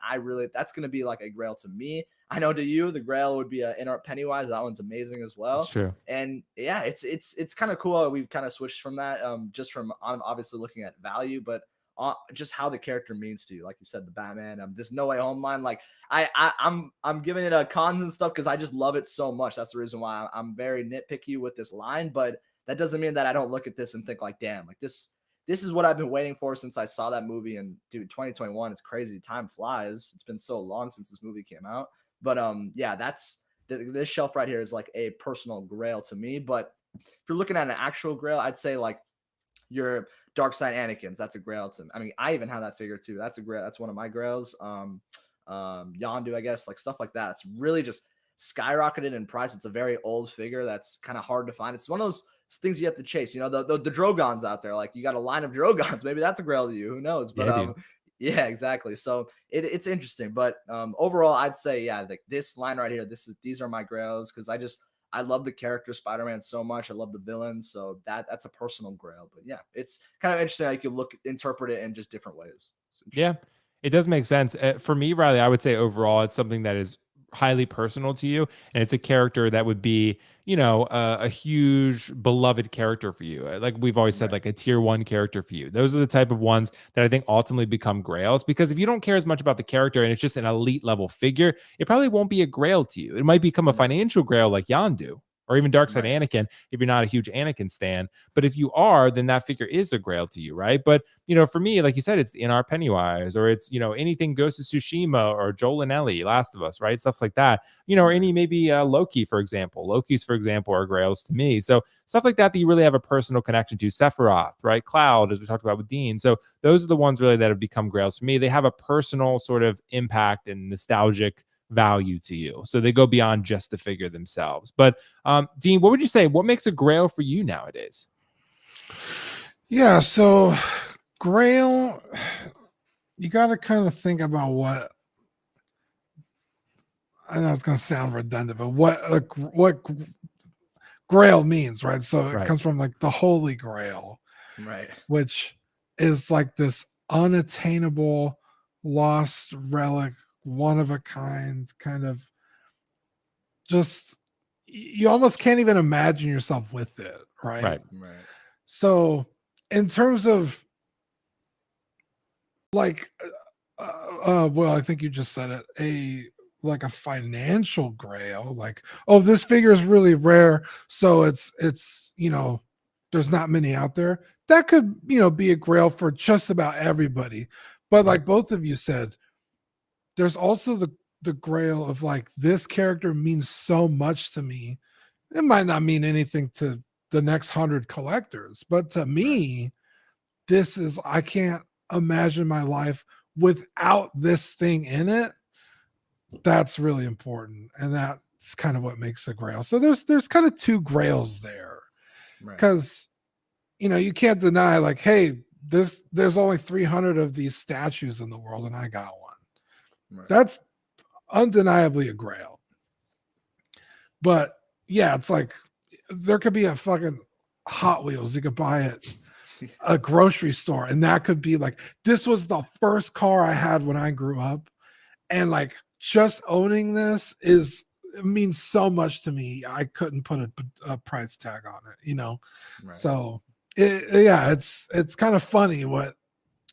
that's going to be a grail to me. I know to you, the grail would be a InArT Pennywise. That one's amazing as well. That's true. And yeah, it's kind of cool. We've kind of switched from that, just from obviously looking at value, but just how the character means to you. Like you said, the Batman, this No Way Home line, I'm giving it a cons and stuff because I just love it so much. That's the reason why I'm very nitpicky with this line, but that doesn't mean that I don't look at this and think this is what I've been waiting for since I saw that movie. And dude, 2021, it's crazy. Time flies. It's been so long since this movie came out. But yeah, this shelf right here is a personal grail to me. But if you're looking at an actual grail, I'd say your Dark Side Anakin's. That's a grail to me. I mean, I even have that figure too. That's a grail. That's one of my grails. Yondu, I guess, stuff like that. It's really just skyrocketed in price. It's a very old figure that's kind of hard to find. It's one of those things you have to chase. You know, the Drogons out there, like you got a line of Drogons. Maybe that's a grail to you. Who knows? But Yeah, yeah, exactly. So it's interesting. But overall, I'd say, yeah, like this line right here, these are my grails, because I love the character Spider-Man so much. I love the villains. So that's a personal grail. But yeah, it's kind of interesting how you can interpret it in just different ways. Yeah, it does make sense. For me, Riley, I would say overall, it's something that is highly personal to you, and it's a character that would be, you know, a huge beloved character for you. Like we've always said, like a tier 1 character for you. Those are the type of ones that I think ultimately become grails, because if you don't care as much about the character and it's just an elite level figure, it probably won't be a grail to you. It might become a financial grail like Yondu, or even Darkseid Anakin, if you're not a huge Anakin stan. But if you are, then that figure is a grail to you, right? But, you know, for me, like you said, it's InArT Pennywise, or it's, you know, anything Ghost of Tsushima, or Joel and Ellie, Last of Us, right? Stuff like that, you know, or any maybe Loki, for example. Loki's, for example, are grails to me. So stuff like that you really have a personal connection to. Sephiroth, right? Cloud, as we talked about with Dean. So those are the ones really that have become grails for me. They have a personal sort of impact and nostalgic value to you, so they go beyond just the figure themselves. But Dean, what would you say, what makes a grail for you nowadays? Yeah, so grail, you got to kind of think about what, I know it's going to sound redundant, but what grail means, right? So it comes from like the Holy Grail, right, which is like this unattainable lost relic, one of a kind, kind of, just, you almost can't even imagine yourself with it, right? So in terms of like well, I think you just said it, like a financial grail, like, oh, this figure is really rare, so it's you know, there's not many out there. That could, you know, be a grail for just about everybody. But like both of you said, there's also the grail of like, this character means so much to me. It might not mean anything to the next 100 collectors, but to me, this is, I can't imagine my life without this thing in it. That's really important, and that's kind of what makes a grail. So there's kind of 2 grails there, because you know, you can't deny, like, hey, there's only 300 of these statues in the world and I got one. That's undeniably a grail. But yeah, it's like there could be a fucking Hot Wheels you could buy at a grocery store, and that could be like, this was the first car I had when I grew up, and like just owning this it means so much to me. I couldn't put a price tag on it, you know. So it's kind of funny what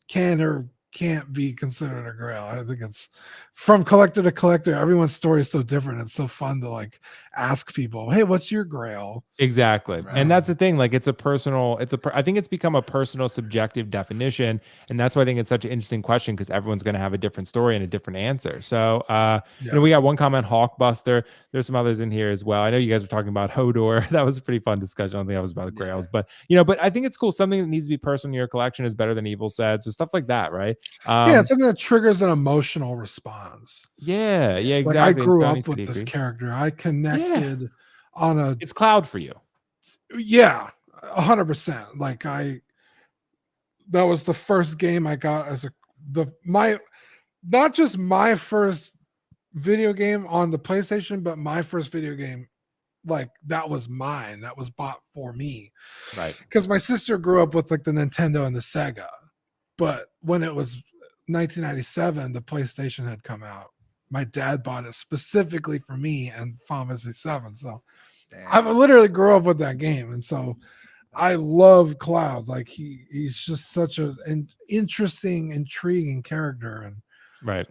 can or can't be considered a grail. I think it's from collector to collector. Everyone's story is so different. It's so fun to like ask people, hey, what's your grail? Exactly. And that's the thing. Like, it's a personal, I think it's become a personal subjective definition. And that's why I think it's such an interesting question, because everyone's going to have a different story and a different answer. So, you know, we got one comment, Hawkbuster. There's some others in here as well. I know you guys were talking about Hodor. That was a pretty fun discussion. I don't think that was about the grails, but you know, but I think it's cool. Something that needs to be personal in your collection is better than Evil said. So stuff like that, right? Yeah, it's something that triggers an emotional response. Yeah, exactly. Like, I grew up with this character. I connected on a. It's Cloud for you. Yeah, 100%. Like, that was the first game I got as not just my first video game on the PlayStation, but my first video game, like, that was mine. That was bought for me. Right. Because my sister grew up with like the Nintendo and the Sega. But when it was 1997, the PlayStation had come out. My dad bought it specifically for me and Final Fantasy 7. So I literally grew up with that game. And so I love Cloud. Like, he's just such an interesting, intriguing character. And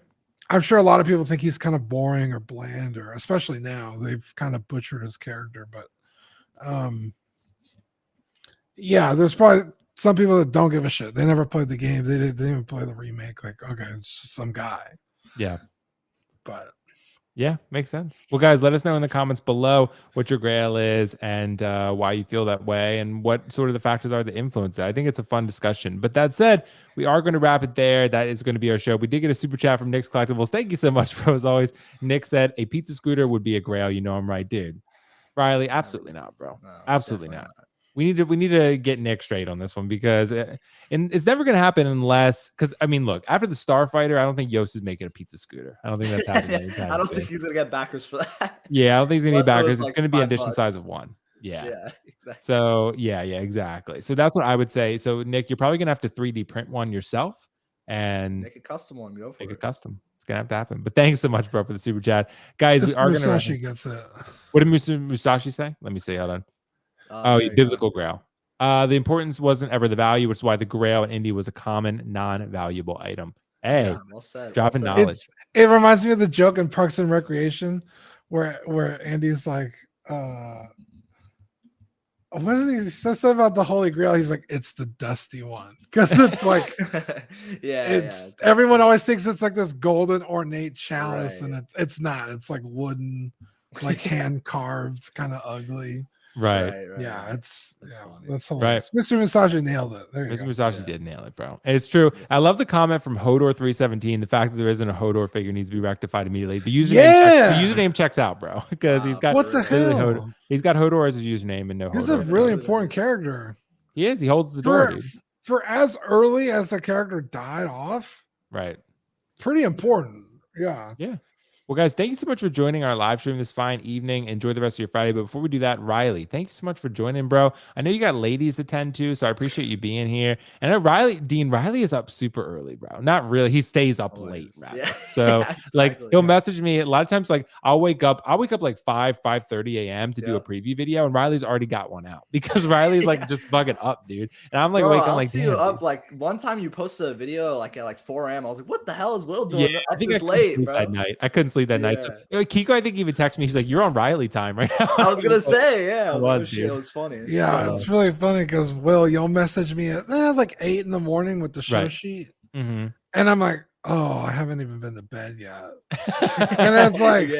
I'm sure a lot of people think he's kind of boring or bland, or especially now they've kind of butchered his character. But yeah, there's probably some people that don't give a shit. They never played the game. They didn't even play the remake. Like, okay, it's just some guy. Yeah. But Yeah, makes sense. Well, guys, let us know in the comments below what your grail is and why you feel that way and what sort of the factors are that influence it. I think it's a fun discussion. But that said, we are going to wrap it there. That is going to be our show. We did get a super chat from Nick's Collectibles. Thank you so much, bro. As always, Nick said a pizza scooter would be a grail. You know I'm right, dude. Riley, absolutely not, bro. No, Absolutely not. We need to get Nick straight on this one because and it's never going to happen unless I mean, look, after the Starfighter, I don't think Yost is making a pizza scooter. I don't think that's happening. I don't think he's gonna get backers for that. Yeah, I don't think he's gonna need backers. It's like gonna be an $5. edition size of 1. Yeah. Yeah, exactly. So yeah, exactly. So that's what I would say. So Nick, you're probably gonna have to 3D print one yourself and make a custom one. Go for make it. a custom. It's gonna have to happen. But thanks so much, bro, for the super chat, guys. Mr. We are Musashi gets it. What did Musashi say? Let me see. Hold on. Biblical grail. The importance wasn't ever the value, which is why the grail in Indy was a common non-valuable item. Hey, yeah, well said, dropping knowledge. It reminds me of the joke in Parks and Recreation where Andy's like, what does he say about the Holy Grail? He's like, it's the dusty one. Because it's like, everyone always thinks it's like this golden ornate chalice, and it's not. It's like wooden, like hand carved, kind of ugly. Right. Yeah, that's hilarious. Right. Mr. Musashi nailed it. There you Mr. go. Musashi did nail it, bro. And it's true. I love the comment from Hodor317. The fact that there isn't a Hodor figure needs to be rectified immediately. The username checks out, bro, because he's got what the hell? He's got Hodor as his username and no. He's Hodor a really important character. He is. He holds the door, dude. For as early as the character died off. Right. Pretty important. Yeah. Yeah. Well, guys, thank you so much for joining our live stream this fine evening. Enjoy the rest of your Friday. But before we do that, Riley, thank you so much for joining, bro. I know you got ladies to tend to, so I appreciate you being here. And I know Dean Riley is up super early, bro. Not really. He stays up late, rather. Yeah. So like he'll message me a lot of times. Like I'll wake up like 5:30 a.m. to do a preview video, and Riley's already got one out because Riley's like just fucking up, dude. And I'm like, I'll see you up. Like one time you posted a video like at like 4 a.m. I was like, what the hell is Will doing up this late, bro? That night. I couldn't sleep that night. So, Kiko, I think, even texted me. He's like, "You're on Riley time right now." I was gonna say, yeah, it was funny. Yeah, it's really funny because Will, you'll message me at like 8 in the morning with the show sheet, and I'm like, "Oh, I haven't even been to bed yet," and it's like,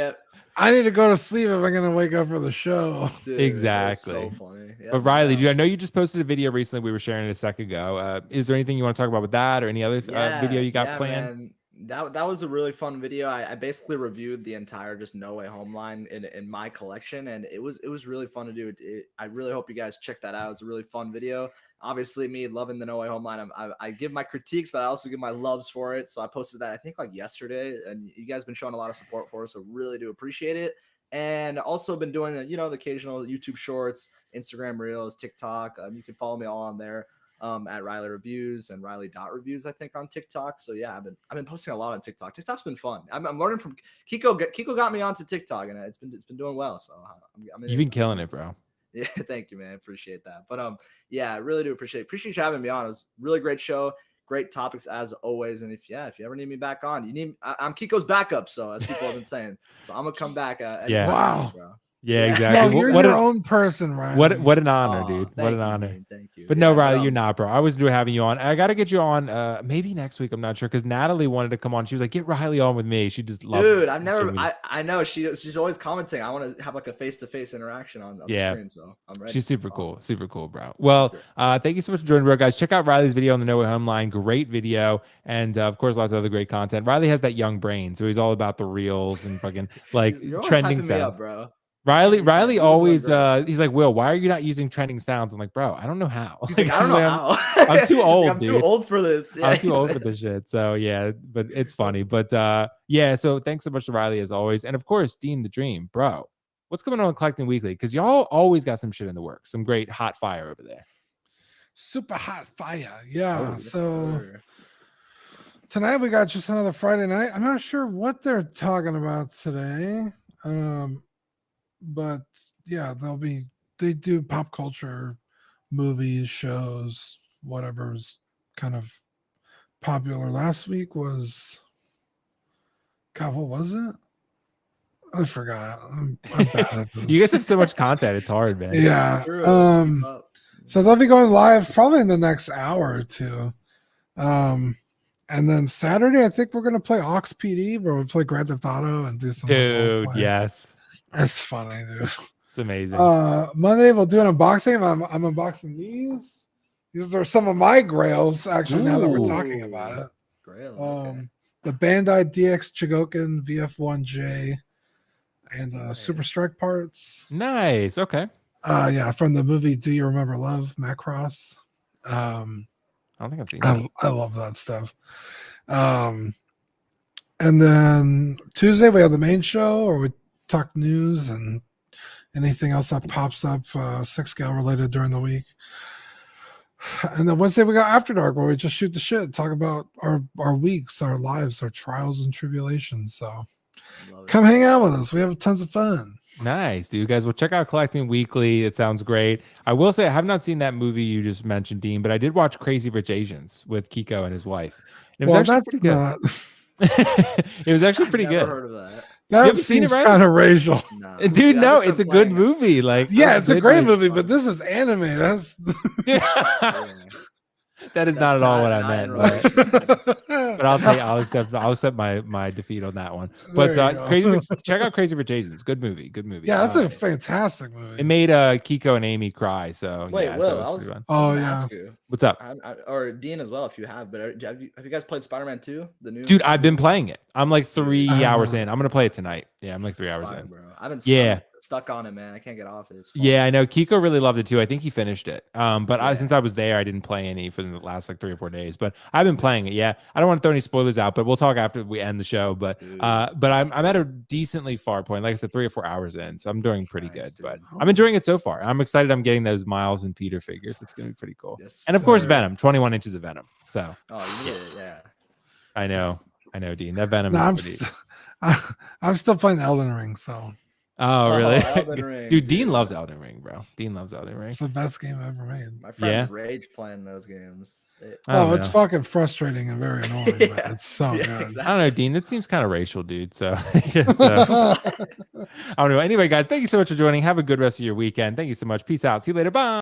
I need to go to sleep if I'm gonna wake up for the show. Dude, exactly. So funny. Yeah, but Riley, dude, I know you just posted a video recently. We were sharing it a second ago. Is there anything you want to talk about with that, or any other video you got planned? Man. That was a really fun video. I basically reviewed the entire just No Way Home line in my collection, and it was really fun to do. I really hope you guys check that out. It's a really fun video. Obviously, me loving the No Way Home line, I give my critiques, but I also give my loves for it. So I posted that I think like yesterday, and you guys been showing a lot of support for it, so really do appreciate it. And also been doing the occasional YouTube shorts, Instagram Reels, TikTok. You can follow me all on there. At Riley Reviews and Riley.Reviews, I think, on TikTok. So yeah, I've been posting a lot on TikTok. TikTok's been fun. I'm learning from Kiko. Kiko got me onto TikTok, and it's been doing well. So you've been killing it, bro. Yeah, thank you, man. Appreciate that. But yeah, I really do appreciate you having me on. It was a really great show. Great topics as always. And if you ever need me back on, I'm Kiko's backup. So as people have been saying, so I'm gonna come back. Wow. Bro. Yeah, exactly. No, you're your own person, Riley. What an honor, dude. What an honor. Man. Thank you. But no, Riley, you're not, bro. I always enjoy having you on. I got to get you on maybe next week. I'm not sure because Natalie wanted to come on. She was like, get Riley on with me. She just loves it. Dude, I know she's always commenting. I want to have like a face-to-face interaction on the screen. So I'm ready. She's super cool. Super cool, bro. Well, thank you so much for joining, bro, guys. Check out Riley's video on the No Way Home line. Great video. And of course, lots of other great content. Riley has that young brain. So he's all about the reels and fucking like trending sound, bro. Riley always he's like, Will, why are you not using trending sounds? I'm like, bro, I don't know how. Like, I don't know how. I'm too old. I'm too old for this. Yeah, I'm too old for this shit. So yeah, but it's funny. But yeah, so thanks so much to Riley as always. And of course, Dean the Dream, bro. What's going on Collecting Weekly? Because y'all always got some shit in the works. Some great hot fire over there. Super hot fire. Yeah. Tonight we got just another Friday night. I'm not sure what they're talking about today. But yeah, they do pop culture, movies, shows, whatever's kind of popular. Last week was, what was it? I forgot. I'm bad at this. You guys have so much content. It's hard, man. Yeah. So they'll be going live probably in the next hour or two. And then Saturday, I think we're gonna play Aux PD, where we play Grand Theft Auto and do some. Dude, yes, that's funny, dude. It's amazing. Monday we'll do an unboxing. I'm unboxing these. These are some of my grails, actually. Now that we're talking about it, Grails. Okay. The Bandai DX Chigoken VF1J and Super Strike parts. Nice. Okay. Yeah, from the movie Do You Remember Love, Macross. I don't think I've seen that. I love that stuff. And then Tuesday we have the main show, or we talk news and anything else that pops up 6 scale related during the week. And then Wednesday we got After Dark, where we just shoot the shit, talk about our weeks, our lives, our trials and tribulations. So come hang out with us. We have tons of fun. Nice, dude. You guys will check out Collecting Weekly. It sounds great. I will say I have not seen that movie you just mentioned, Dean, but I did watch Crazy Rich Asians with Kiko and his wife. And it was actually pretty good. It was actually pretty good. Heard of that. That seems kind of racial. No. Dude, no, it's a good movie. Like, yeah, it's a great movie, but this is anime. That's that is not at all what I meant. But I'll accept my defeat on that one. But check out Crazy Rich Asians. Good movie. Yeah, that's a fantastic movie. It made Kiko and Amy cry. So wait, yeah, Will, what's up? Or Dean as well, if you have. But have you guys played Spider-Man 2? The new dude, I've been playing it. I'm like 3 hours in. I'm gonna play it tonight. Yeah, I'm like 3 hours in. Bro. I've been stuck on it, man. I can't get off it. Yeah, I know. Kiko really loved it too. I think he finished it. But since I was there, I didn't play any for the last like 3 or 4 days. But I've been playing it. Yeah, I don't want to throw any spoilers out, but we'll talk after we end the show. But I'm at a decently far point. Like I said, 3 or 4 hours in, so I'm doing pretty good. Dude. But I'm enjoying it so far. I'm excited. I'm getting those Miles and Peter figures. It's gonna be pretty cool. Yes, and of course, Venom. 21 inches of Venom. So. Oh yeah. I know, Dean. That Venom. Is I'm still playing Elden Ring, so. Oh, really? Elden Ring, dude, Dean loves Elden Ring, bro. Dean loves Elden Ring. It's the best game ever made. My friends rage playing those games. It's fucking frustrating and very annoying, but it's so good. Exactly. I don't know, Dean. That seems kind of racial, dude. So, I don't know. Anyway, guys, thank you so much for joining. Have a good rest of your weekend. Thank you so much. Peace out. See you later. Bye.